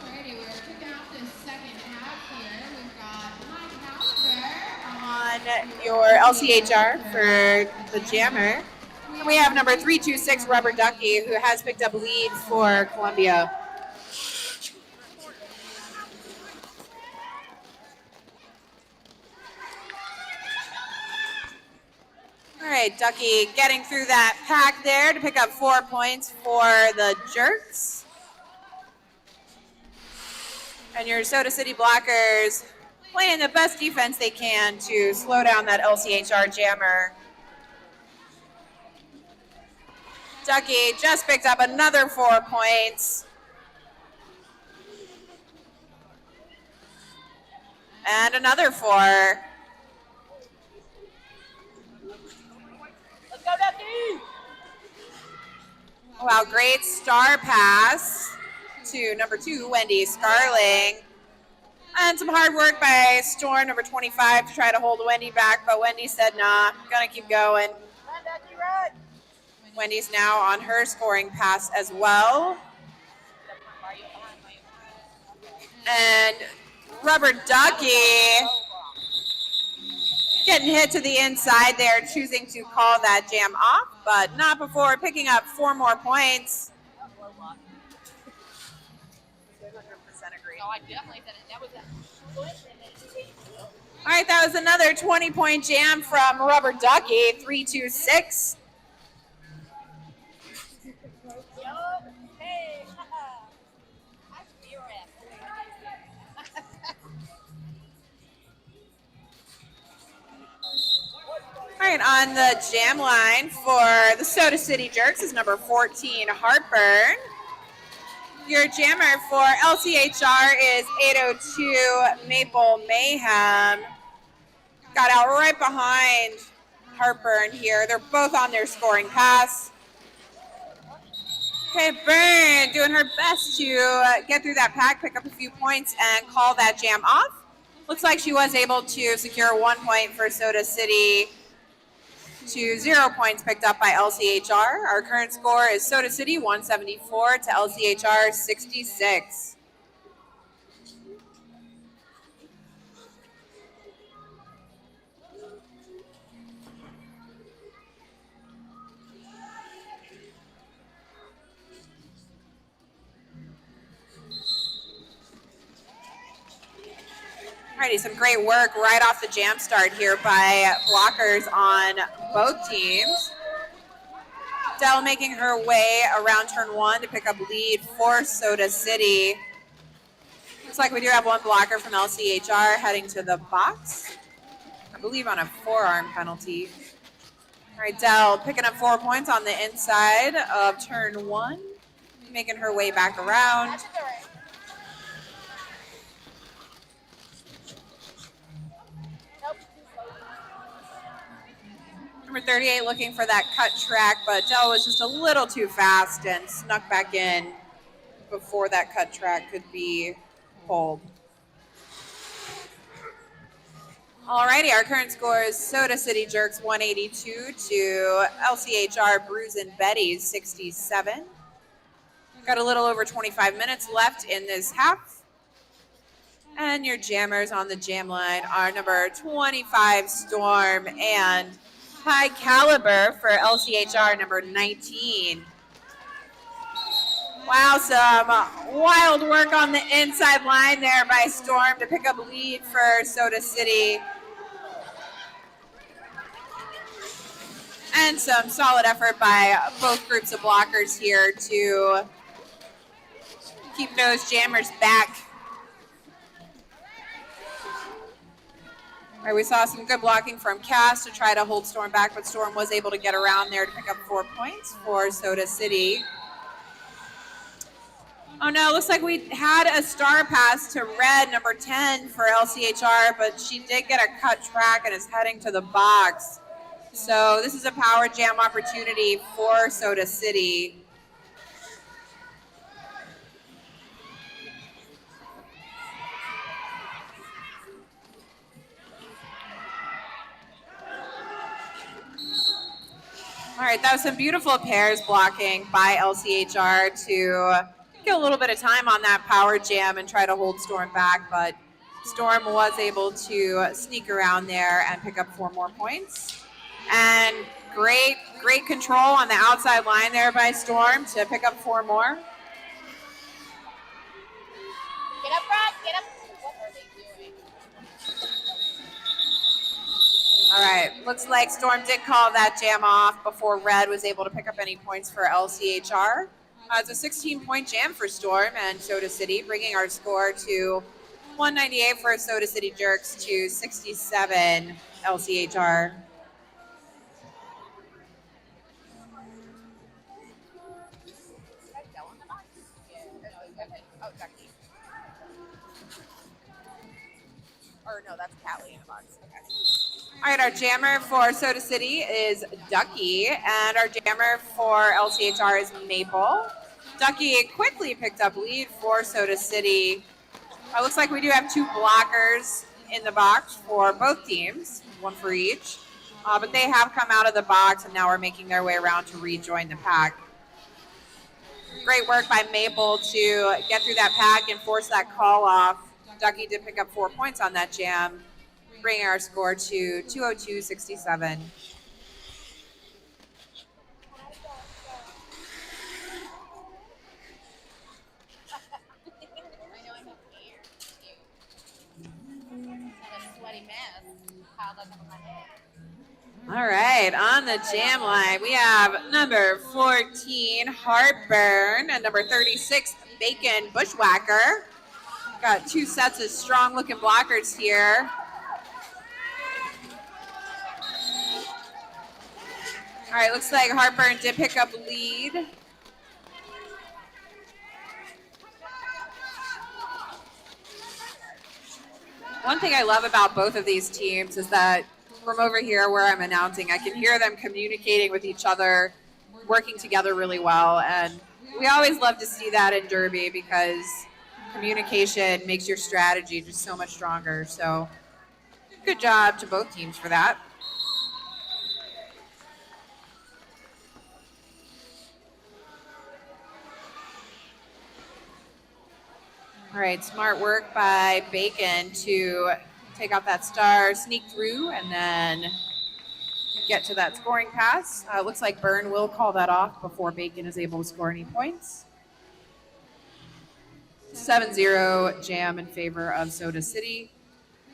Alrighty, we're kicking off the second half here. We've got my calendar On your LCHR for the jammer. And we have number 326, Rubber Ducky, who has picked up lead for Columbia. All right, Ducky getting through that pack there to pick up 4 points for the Jerks. And your Soda City Blockers playing the best defense they can to slow down that LCHR jammer. Ducky just picked up another 4 points. And another 4. Let's go, Ducky! Wow, great star pass to number 2, Wendy Scarling. And some hard work by Storm, number 25, to try to hold Wendy back, but Wendy said, nah, I'm gonna keep going. Run, Ducky, run! Wendy's now on her scoring pass as well. And Rubber Ducky getting hit to the inside there, choosing to call that jam off, but not before picking up 4 more points. 100% agree. No, I definitely said it. That was a split and then All right, that was another 20-point jam from Rubber Ducky, 326. Hey, I feel it. All right, on the jam line for the Soda City Jerks is number 14, Heartburn. Your jammer for LCHR is 802 Maple Mayhem. Got out right behind Heartburn here. They're both on their scoring pass. Okay, Burn doing her best to get through that pack, pick up a few points, and call that jam off. Looks like she was able to secure 1 point for Soda City to 0 points picked up by LCHR. Our current score is Soda City 174 to LCHR 66. Alrighty, some great work right off the jam start here by blockers on both teams. Dell making her way around turn 1 to pick up lead for Soda City. Looks like we do have one blocker from LCHR heading to the box, I believe on a forearm penalty. All right, Dell picking up 4 points on the inside of turn 1, making her way back around. Number 38 looking for that cut track, but Dell was just a little too fast and snuck back in before that cut track could be pulled. Alrighty, our current score is Soda City Jerks 182 to LCHR Bruisin' Betty's 67. Got a little over 25 minutes left in this half. And your jammers on the jam line are number 25 Storm and High Caliber for LCHR number 19. Wow, some wild work on the inside line there by Storm to pick up lead for Soda City. And some solid effort by both groups of blockers here to keep those jammers back. All right, we saw some good blocking from Cass to try to hold Storm back, but Storm was able to get around there to pick up 4 points for Soda City. Oh no, looks like we had a star pass to Red, number 10 for LCHR, but she did get a cut track and is heading to the box. So this is a power jam opportunity for Soda City. All right, that was some beautiful pairs blocking by LCHR to get a little bit of time on that power jam and try to hold Storm back, but Storm was able to sneak around there and pick up 4 more points. And great control on the outside line there by Storm to pick up 4 more. Get up, Rob. Get up. What are they doing? All right, looks like Storm did call that jam off before Red was able to pick up any points for LCHR. It's a 16-point jam for Storm and Soda City, bringing our score to 198 for Soda City Jerks to 67 LCHR. Oh, Ducky. Or no, that's Callie in the box. Okay. All right, our jammer for Soda City is Ducky, and our jammer for LCHR is Maple. Ducky quickly picked up lead for Soda City. It looks like we do have 2 blockers in the box for both teams, 1 for each. But they have come out of the box and now are making their way around to rejoin the pack. Great work by Maple to get through that pack and force that call off. Ducky did pick up 4 points on that jam, bringing our score to 202-67. Sweaty they miss piled up on my head. All right, on the jam line, we have number 14, Heartburn, and number 36, Bacon Bushwhacker. Got two sets of strong-looking blockers here. All right, looks like Heartburn did pick up lead. One thing I love about both of these teams is that from over here where I'm announcing, I can hear them communicating with each other, working together really well. And we always love to see that in Derby because communication makes your strategy just so much stronger. So good job to both teams for that. All right, smart work by Bacon to take out that star, sneak through, and then get to that scoring pass. Looks like Byrne will call that off before Bacon is able to score any points. 7-0 jam in favor of Soda City,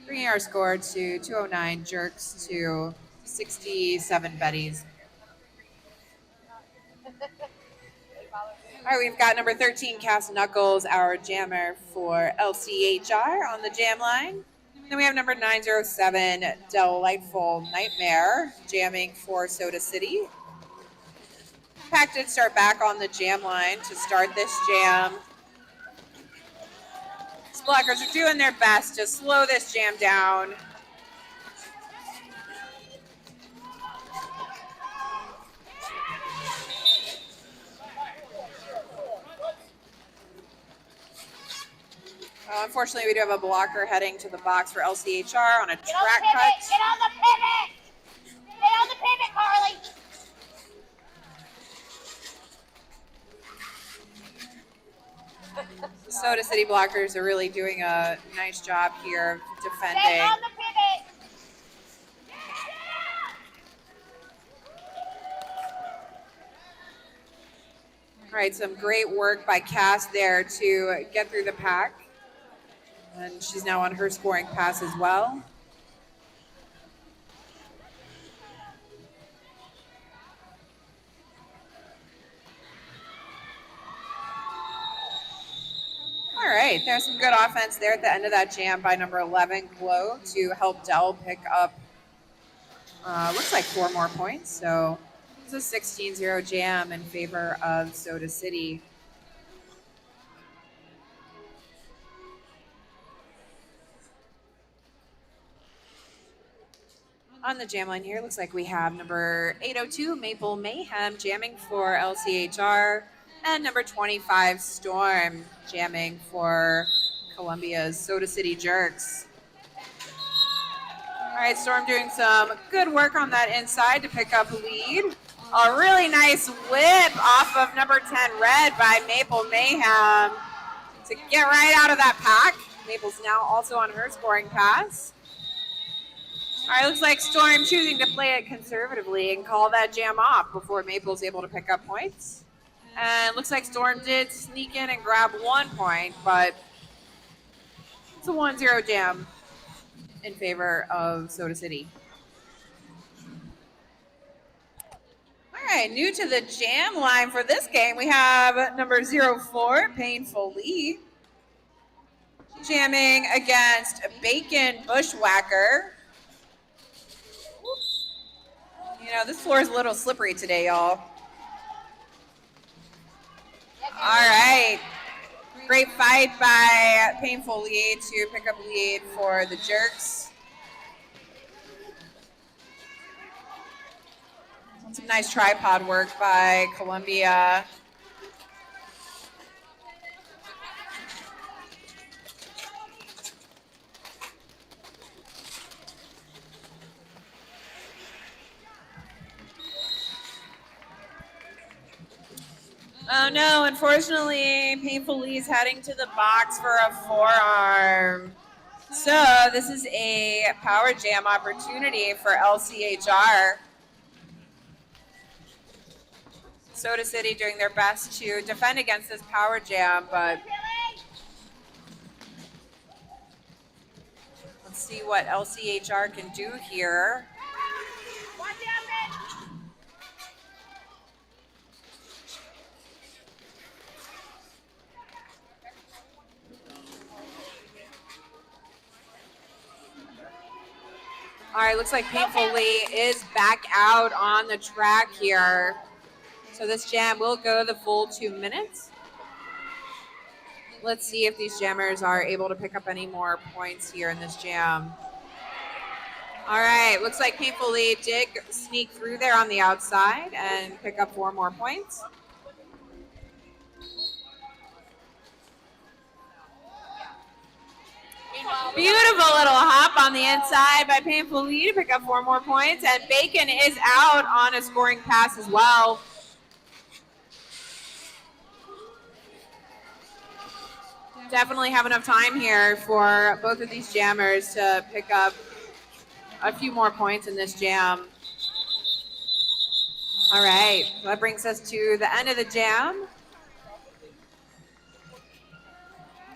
bringing our score to 209 Jerks to 67 Betties. All right, we've got number 13, Cast Knuckles, our jammer for LCHR on the jam line. Then we have number 907, Delightful Nightmare, jamming for Soda City. Pack did start back on the jam line to start this jam. These blockers are doing their best to slow this jam down. Unfortunately, we do have a blocker heading to the box for LCHR on a track cut. Get on the pivot! Get on the pivot, Carly! The Soda City blockers are really doing a nice job here of defending. Stay on the pivot! All right, some great work by Cass there to get through the pack. And she's now on her scoring pass as well. All right, there's some good offense there at the end of that jam by number 11, Glow, to help Dell pick up, looks like 4 more points. So it's a 16-0 jam in favor of Soda City. On the jam line here, looks like we have number 802, Maple Mayhem, jamming for LCHR, and number 25, Storm, jamming for Columbia's Soda City Jerks. All right, Storm doing some good work on that inside to pick up lead. A really nice whip off of number 10, Red, by Maple Mayhem to get right out of that pack. Maple's now also on her scoring pass. All right, looks like Storm choosing to play it conservatively and call that jam off before Maple's able to pick up points. And looks like Storm did sneak in and grab 1 point, but it's a 1-0 jam in favor of Soda City. All right, new to the jam line for this game, we have number 04, Painful Lee, jamming against Bacon Bushwhacker. You know, this floor is a little slippery today, y'all. All right. Great fight by Painful Lead to pick up lead for the Jerks. Some nice tripod work by Columbia. Oh no, unfortunately, Painful Lee's heading to the box for a forearm. So this is a power jam opportunity for LCHR. Soda City doing their best to defend against this power jam, but Let's see what LCHR can do here. Watch out, man. All right, looks like Painful Lee is back out on the track here. So this jam will go the full 2 minutes. Let's see if these jammers are able to pick up any more points here in this jam. All right, looks like Painful Lee did sneak through there on the outside and pick up 4 more points. Beautiful little hop on the inside by Painful Lee to pick up 4 more points. And Bacon is out on a scoring pass as well. Definitely have enough time here for both of these jammers to pick up a few more points in this jam. All right, that brings us to the end of the jam.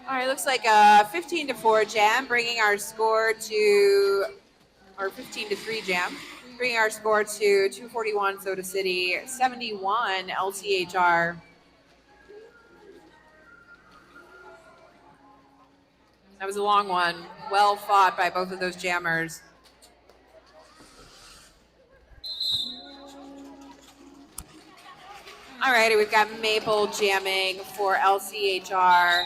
All right, looks like a 15-4 jam, bringing our score to, or 15-3 jam, bringing our score to 241 Soda City, 71 LCHR. That was a long one. Well fought by both of those jammers. All righty, we've got Maple jamming for LCHR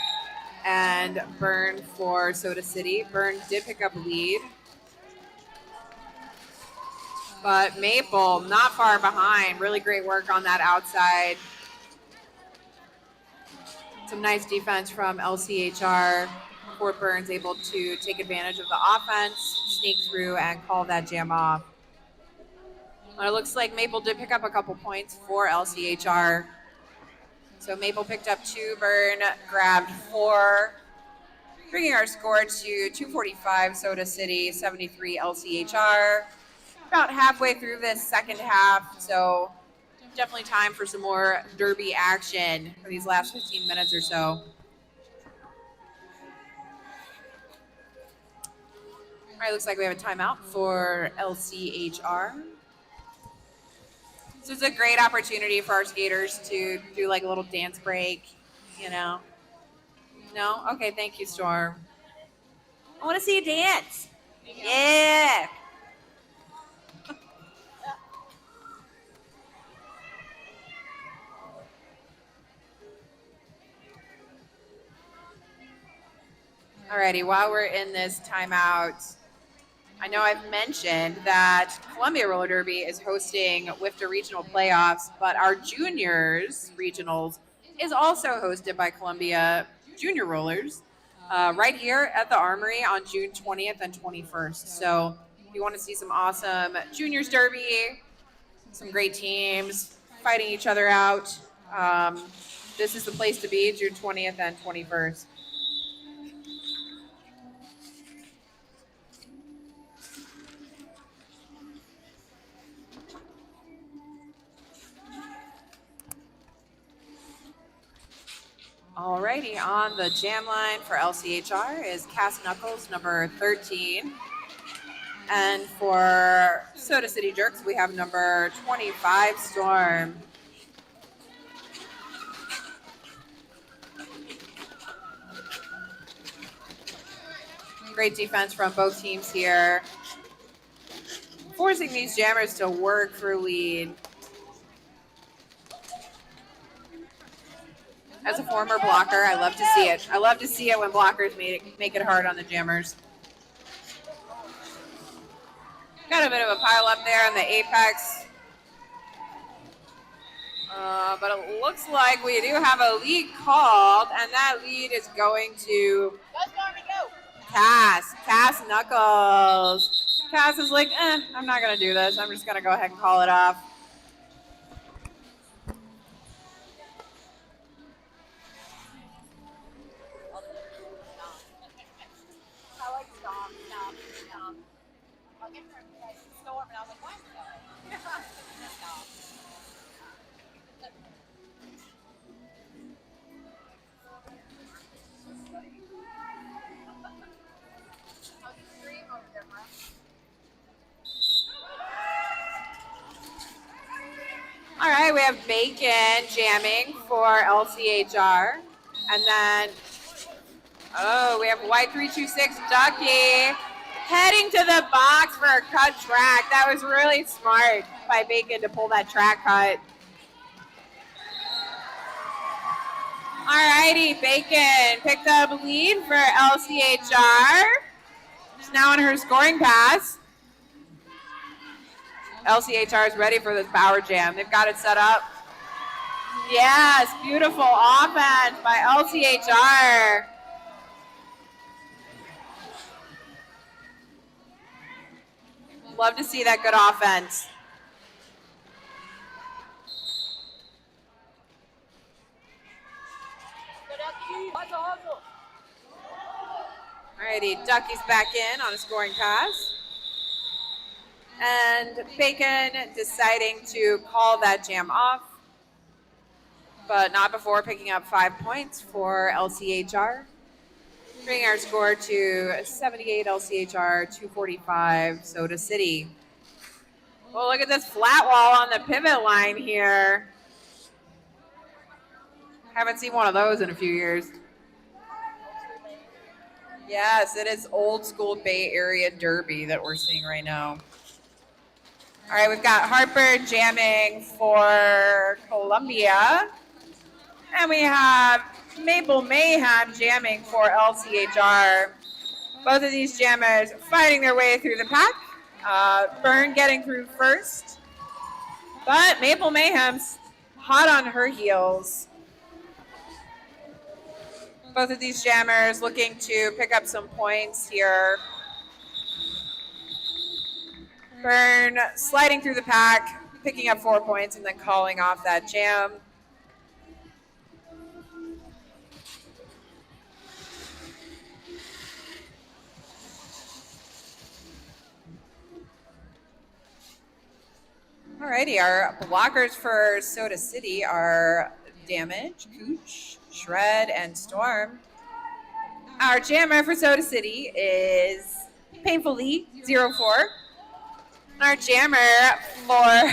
and Burn for Soda City. Burn did pick up a lead, but Maple not far behind. Really great work on that outside. Some nice defense from LCHR. Fort Burns able to take advantage of the offense, sneak through, and call that jam off. It looks like Maple did pick up a couple points for LCHR. So Maple picked up 2, Burn grabbed 4, bringing our score to 245 Soda City, 73 LCHR. About halfway through this second half, so definitely time for some more derby action for these last 15 minutes or so. All right, looks like we have a timeout for LCHR. So it's a great opportunity for our skaters to do like a little dance break, you know. No? Okay, thank you, Storm. I want to see you dance. Yeah. Alrighty, while we're in this timeout, I know I've mentioned that Columbia Roller Derby is hosting WIFTA regional playoffs, but our juniors regionals is also hosted by Columbia Junior Rollers right here at the Armory on June 20th and 21st. So if you want to see some awesome juniors derby, some great teams fighting each other out, this is the place to be, June 20th and 21st. Alrighty, on the jam line for LCHR is Cass Knuckles, number 13. And for Soda City Jerks, we have number 25, Storm. Great defense from both teams here, forcing these jammers to work for a lead. As a former blocker, I love to see it. I love to see it when blockers make it hard on the jammers. Got a bit of a pile up there on the apex. But it looks like we do have a lead called, and that lead is going to Cass Knuckles. Cass is like, I'm not going to do this. I'm just going to go ahead and call it off. All right, we have Bacon jamming for LCHR. And then, oh, we have White 326 Ducky heading to the box for a cut track. That was really smart by Bacon to pull that track cut. All righty, Bacon picked up lead for LCHR. She's now on her scoring pass. LCHR is ready for this power jam. They've got it set up. Yes, beautiful offense by LCHR. Love to see that good offense. Alrighty, Ducky's back in on a scoring pass. And Bacon deciding to call that jam off, but not before picking up 5 points for LCHR. Bringing our score to 78 LCHR, 245 Soda City. Well, look at this flat wall on the pivot line here. Haven't seen one of those in a few years. Yes, it is old school Bay Area derby that we're seeing right now. All right, we've got Harper jamming for Columbia. And we have Maple Mayhem jamming for LCHR. Both of these jammers fighting their way through the pack. Byrne getting through first. But Maple Mayhem's hot on her heels. Both of these jammers looking to pick up some points here. Byrne sliding through the pack, picking up 4 points, and then calling off that jam. Alrighty, our blockers for Soda City are Damage, Cooch, Shred, and Storm. Our jammer for Soda City is Painfully 04. Our jammer for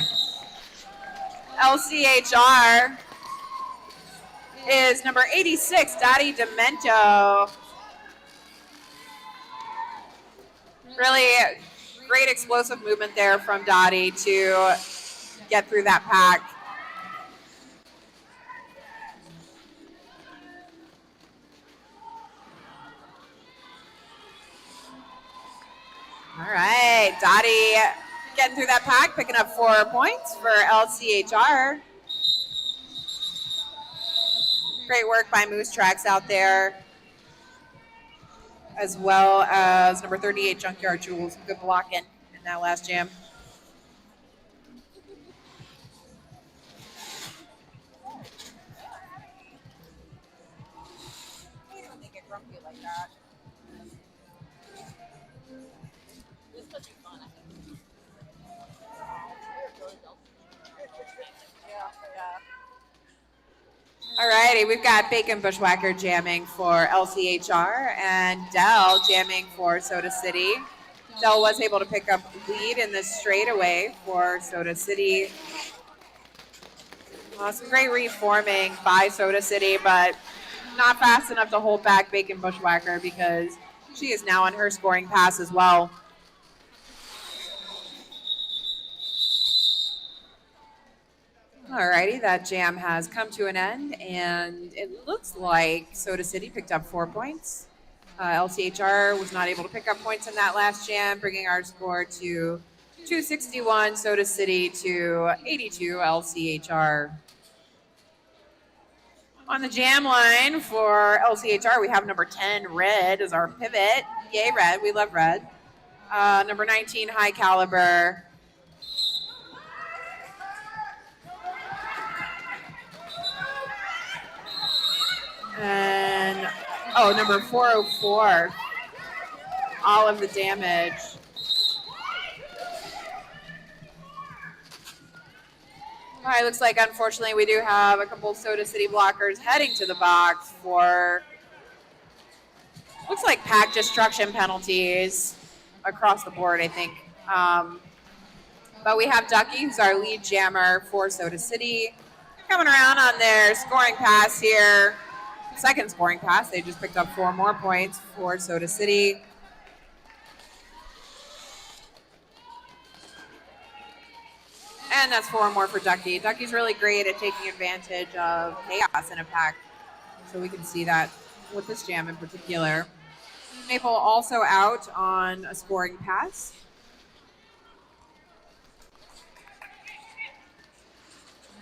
LCHR is number 86, Dottie Demento. Really great explosive movement there from Dottie to get through that pack. All right, Dottie getting through that pack, picking up 4 points for LCHR. Great work by Moose Tracks out there, as well as number 38, Junkyard Jewels. Good blocking in that last jam. They get grumpy like that. This would be fun, I think. Alrighty, we've got Bacon Bushwhacker jamming for LCHR and Dell jamming for Soda City. Dell was able to pick up lead in the straightaway for Soda City. Some great reforming by Soda City, but not fast enough to hold back Bacon Bushwhacker because she is now on her scoring pass as well. Alrighty, that jam has come to an end, and it looks like Soda City picked up 4 points. LCHR was not able to pick up points in that last jam, bringing our score to 261 Soda City to 82 LCHR. On the jam line for LCHR, we have number 10, Red, as our pivot. Yay, Red. We love Red. Number 19, High Caliber. And, number 404, all of the damage. All right, looks like, unfortunately, we do have a couple Soda City blockers heading to the box for, looks like pack destruction penalties across the board, I think. But we have Ducky, who's our lead jammer for Soda City, coming around on their scoring pass here. Second scoring pass. They just picked up 4 more points for Soda City. And that's 4 more for Ducky. Ducky's really great at taking advantage of chaos in a pack. So we can see that with this jam in particular. Maple also out on a scoring pass.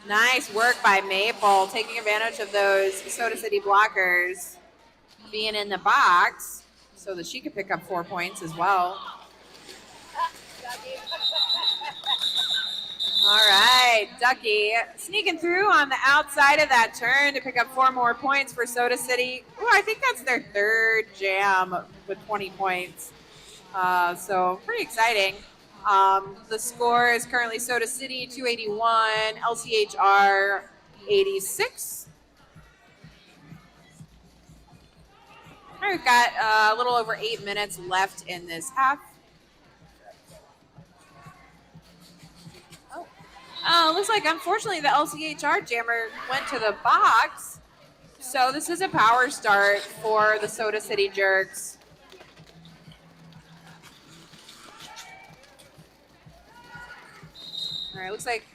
Nice work by Maple, taking advantage of those Soda City blockers being in the box so that she could pick up 4 points as well. All right, Ducky sneaking through on the outside of that turn to pick up 4 more points for Soda City. Ooh, I think that's their 3rd jam with 20 points. So pretty exciting. The score is currently Soda City 281, LCHR 86. All right, we've got a little over 8 minutes left in this half. Looks like, unfortunately, the LCHR jammer went to the box. So this is a power start for the Soda City Jerks. All right, looks like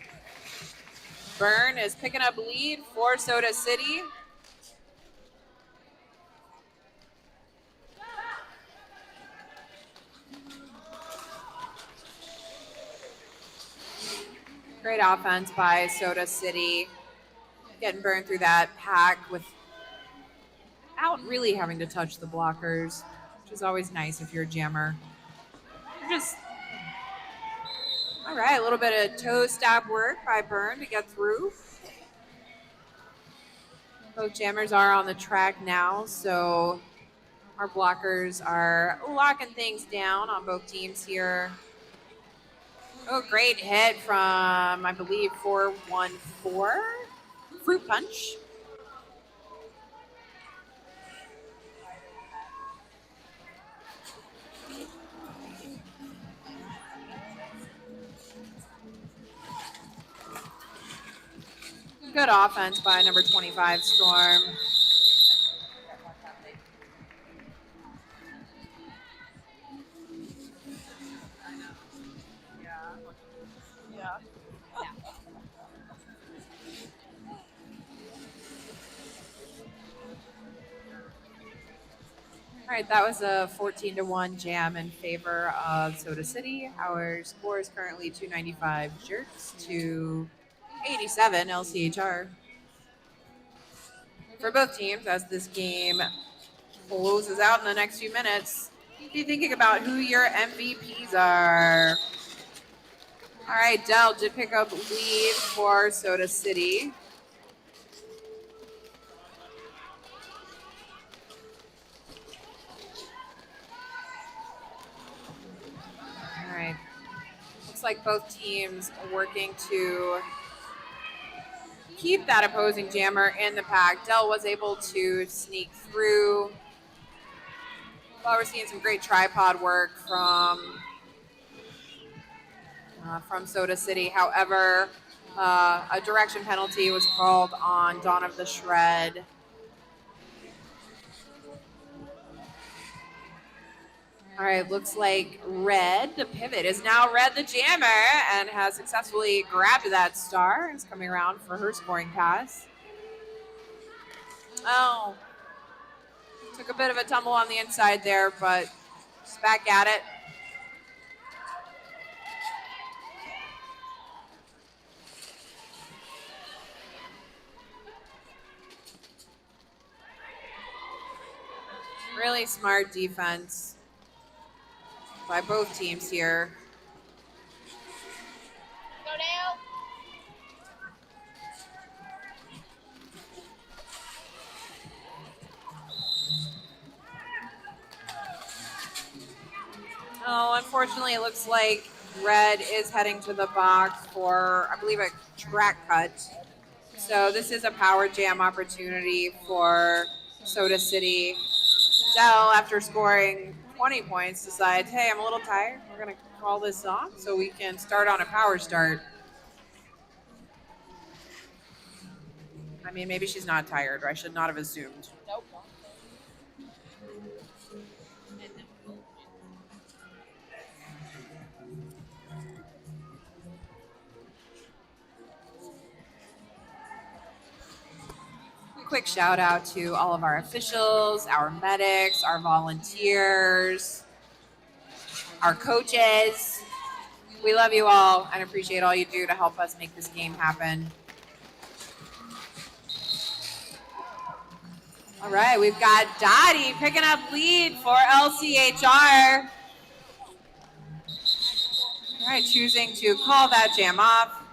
Byrne is picking up lead for Soda City. Great offense by Soda City. Getting burned through that pack without really having to touch the blockers, which is always nice if you're a jammer. All right, a little bit of toe stab work by Byrne to get through. Both jammers are on the track now, so our blockers are locking things down on both teams here. Oh, great hit from, I believe, 414. Fruit Punch. Good offense by number 25, Storm. All right, that was a 14-1 jam in favor of Soda City. Our score is currently 295 Jerks to 87 LCHR. For both teams, as this game closes out in the next few minutes, be thinking about who your MVPs are. All right, Dell did pick up lead for Soda City. All right. Looks like both teams are working to keep that opposing jammer in the pack. Dell was able to sneak through. Well, we're seeing some great tripod work from Soda City. However, a direction penalty was called on Dawn of the Shred. All right, looks like Red, the pivot, is now Red the jammer and has successfully grabbed that star and is coming around for her scoring pass. Oh, took a bit of a tumble on the inside there, but just back at it. Really smart defense by both teams here. Go down. Oh, unfortunately, it looks like Red is heading to the box for, I believe, a track cut. So this is a power jam opportunity for Soda City. Dell, after scoring 20 points decides, hey, I'm a little tired. We're going to call this off so we can start on a power start. I mean, maybe she's not tired, or I should not have assumed. Nope. Quick shout out to all of our officials, our medics, our volunteers, our coaches. We love you all and appreciate all you do to help us make this game happen. All right, we've got Dottie picking up lead for LCHR. All right, choosing to call that jam off.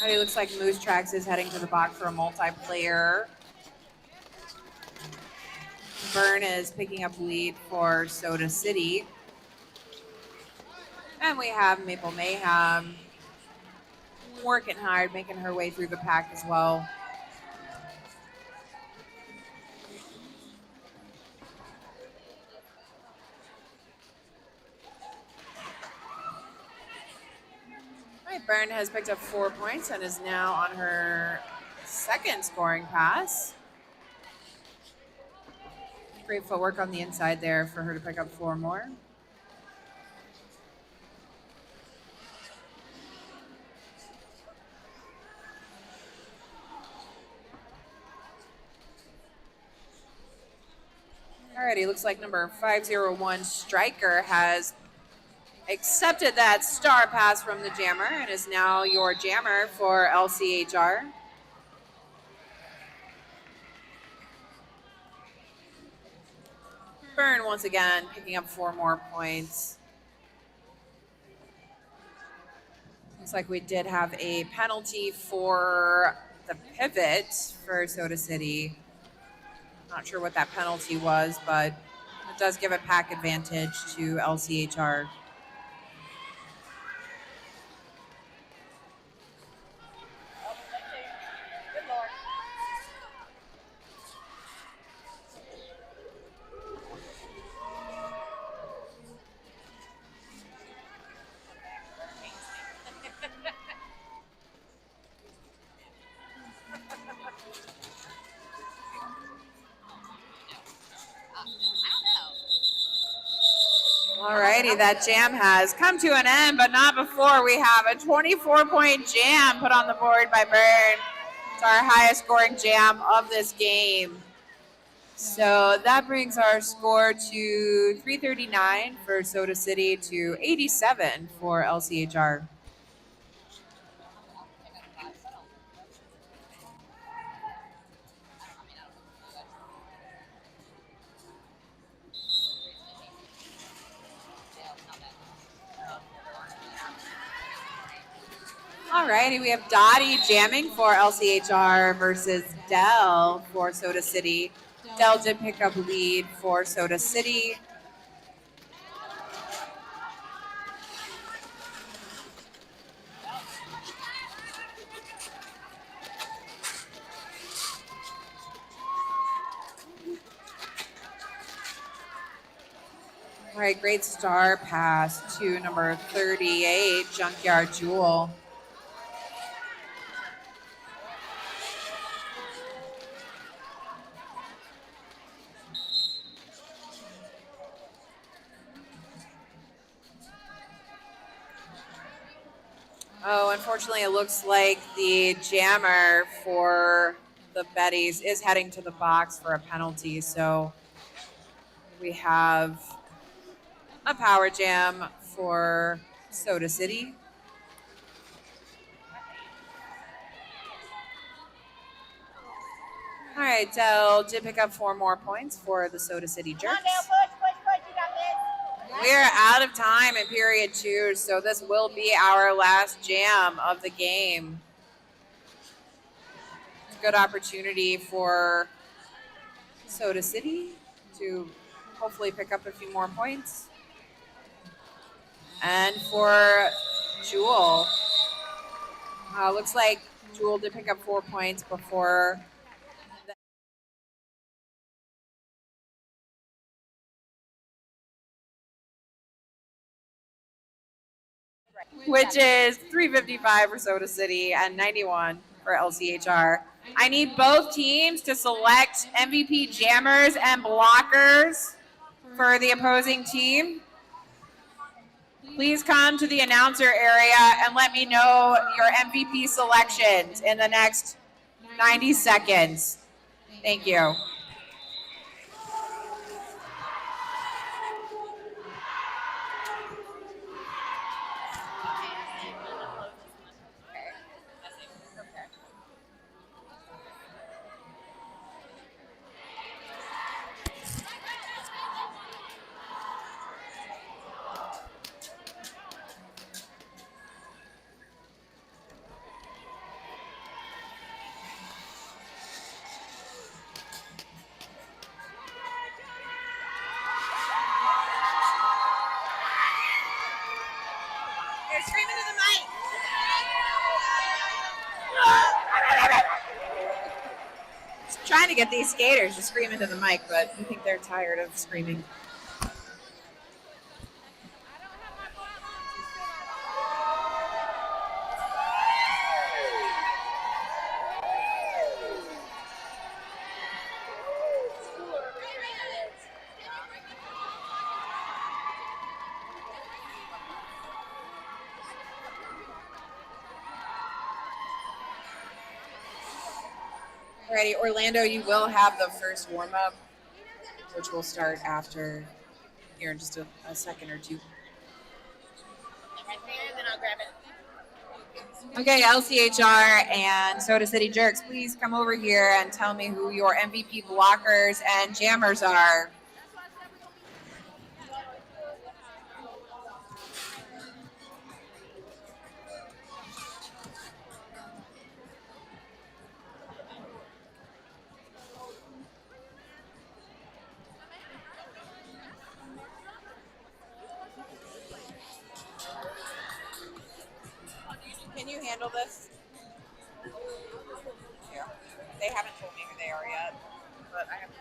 It looks like Moose Tracks is heading to the box for a multiplayer. Burn is picking up lead for Soda City. And we have Maple Mayhem working hard, making her way through the pack as well. Byrne has picked up 4 points and is now on her second scoring pass. Great footwork on the inside there for her to pick up 4 more. Alrighty, looks like number 501 Striker has accepted that star pass from the jammer and is now your jammer for LCHR. Byrne once again picking up 4 more points. Looks like we did have a penalty for the pivot for Soda City. Not sure what that penalty was, but it does give a pack advantage to LCHR. Alrighty, that jam has come to an end, but not before we have a 24-point jam put on the board by Byrne. It's our highest scoring jam of this game. So that brings our score to 339 for Soda City to 87 for LCHR. Alrighty, we have Dottie jamming for LCHR versus Dell for Soda City. Dell did pick up lead for Soda City. All right, great star pass to number 38, Junkyard Jewel. Oh, unfortunately, it looks like the jammer for the Betties is heading to the box for a penalty. So we have a power jam for Soda City. All right, Dell did pick up 4 more points for the Soda City Come on, Jerks. Dale, push, you got this. We are out of time in period 2, so this will be our last jam of the game. It's a good opportunity for Soda City to hopefully pick up a few more points. And for Jewel, looks like Jewel did pick up 4 points before. Which is 355 for Soda City and 91 for LCHR. I need both teams to select MVP jammers and blockers for the opposing team. Please come to the announcer area and let me know your MVP selections in the next 90 seconds. Thank you. You're screaming to the mic. Just trying to get these skaters to scream into the mic, but I think they're tired of screaming. Alrighty, Orlando, you will have the first warm-up, which will start after here in just a second or two. Right there, then I'll grab it. Okay, LCHR and Soda City Jerks, please come over here and tell me who your MVP blockers and jammers are. Can you handle this? Yeah. They haven't told me who they are yet, but I have to.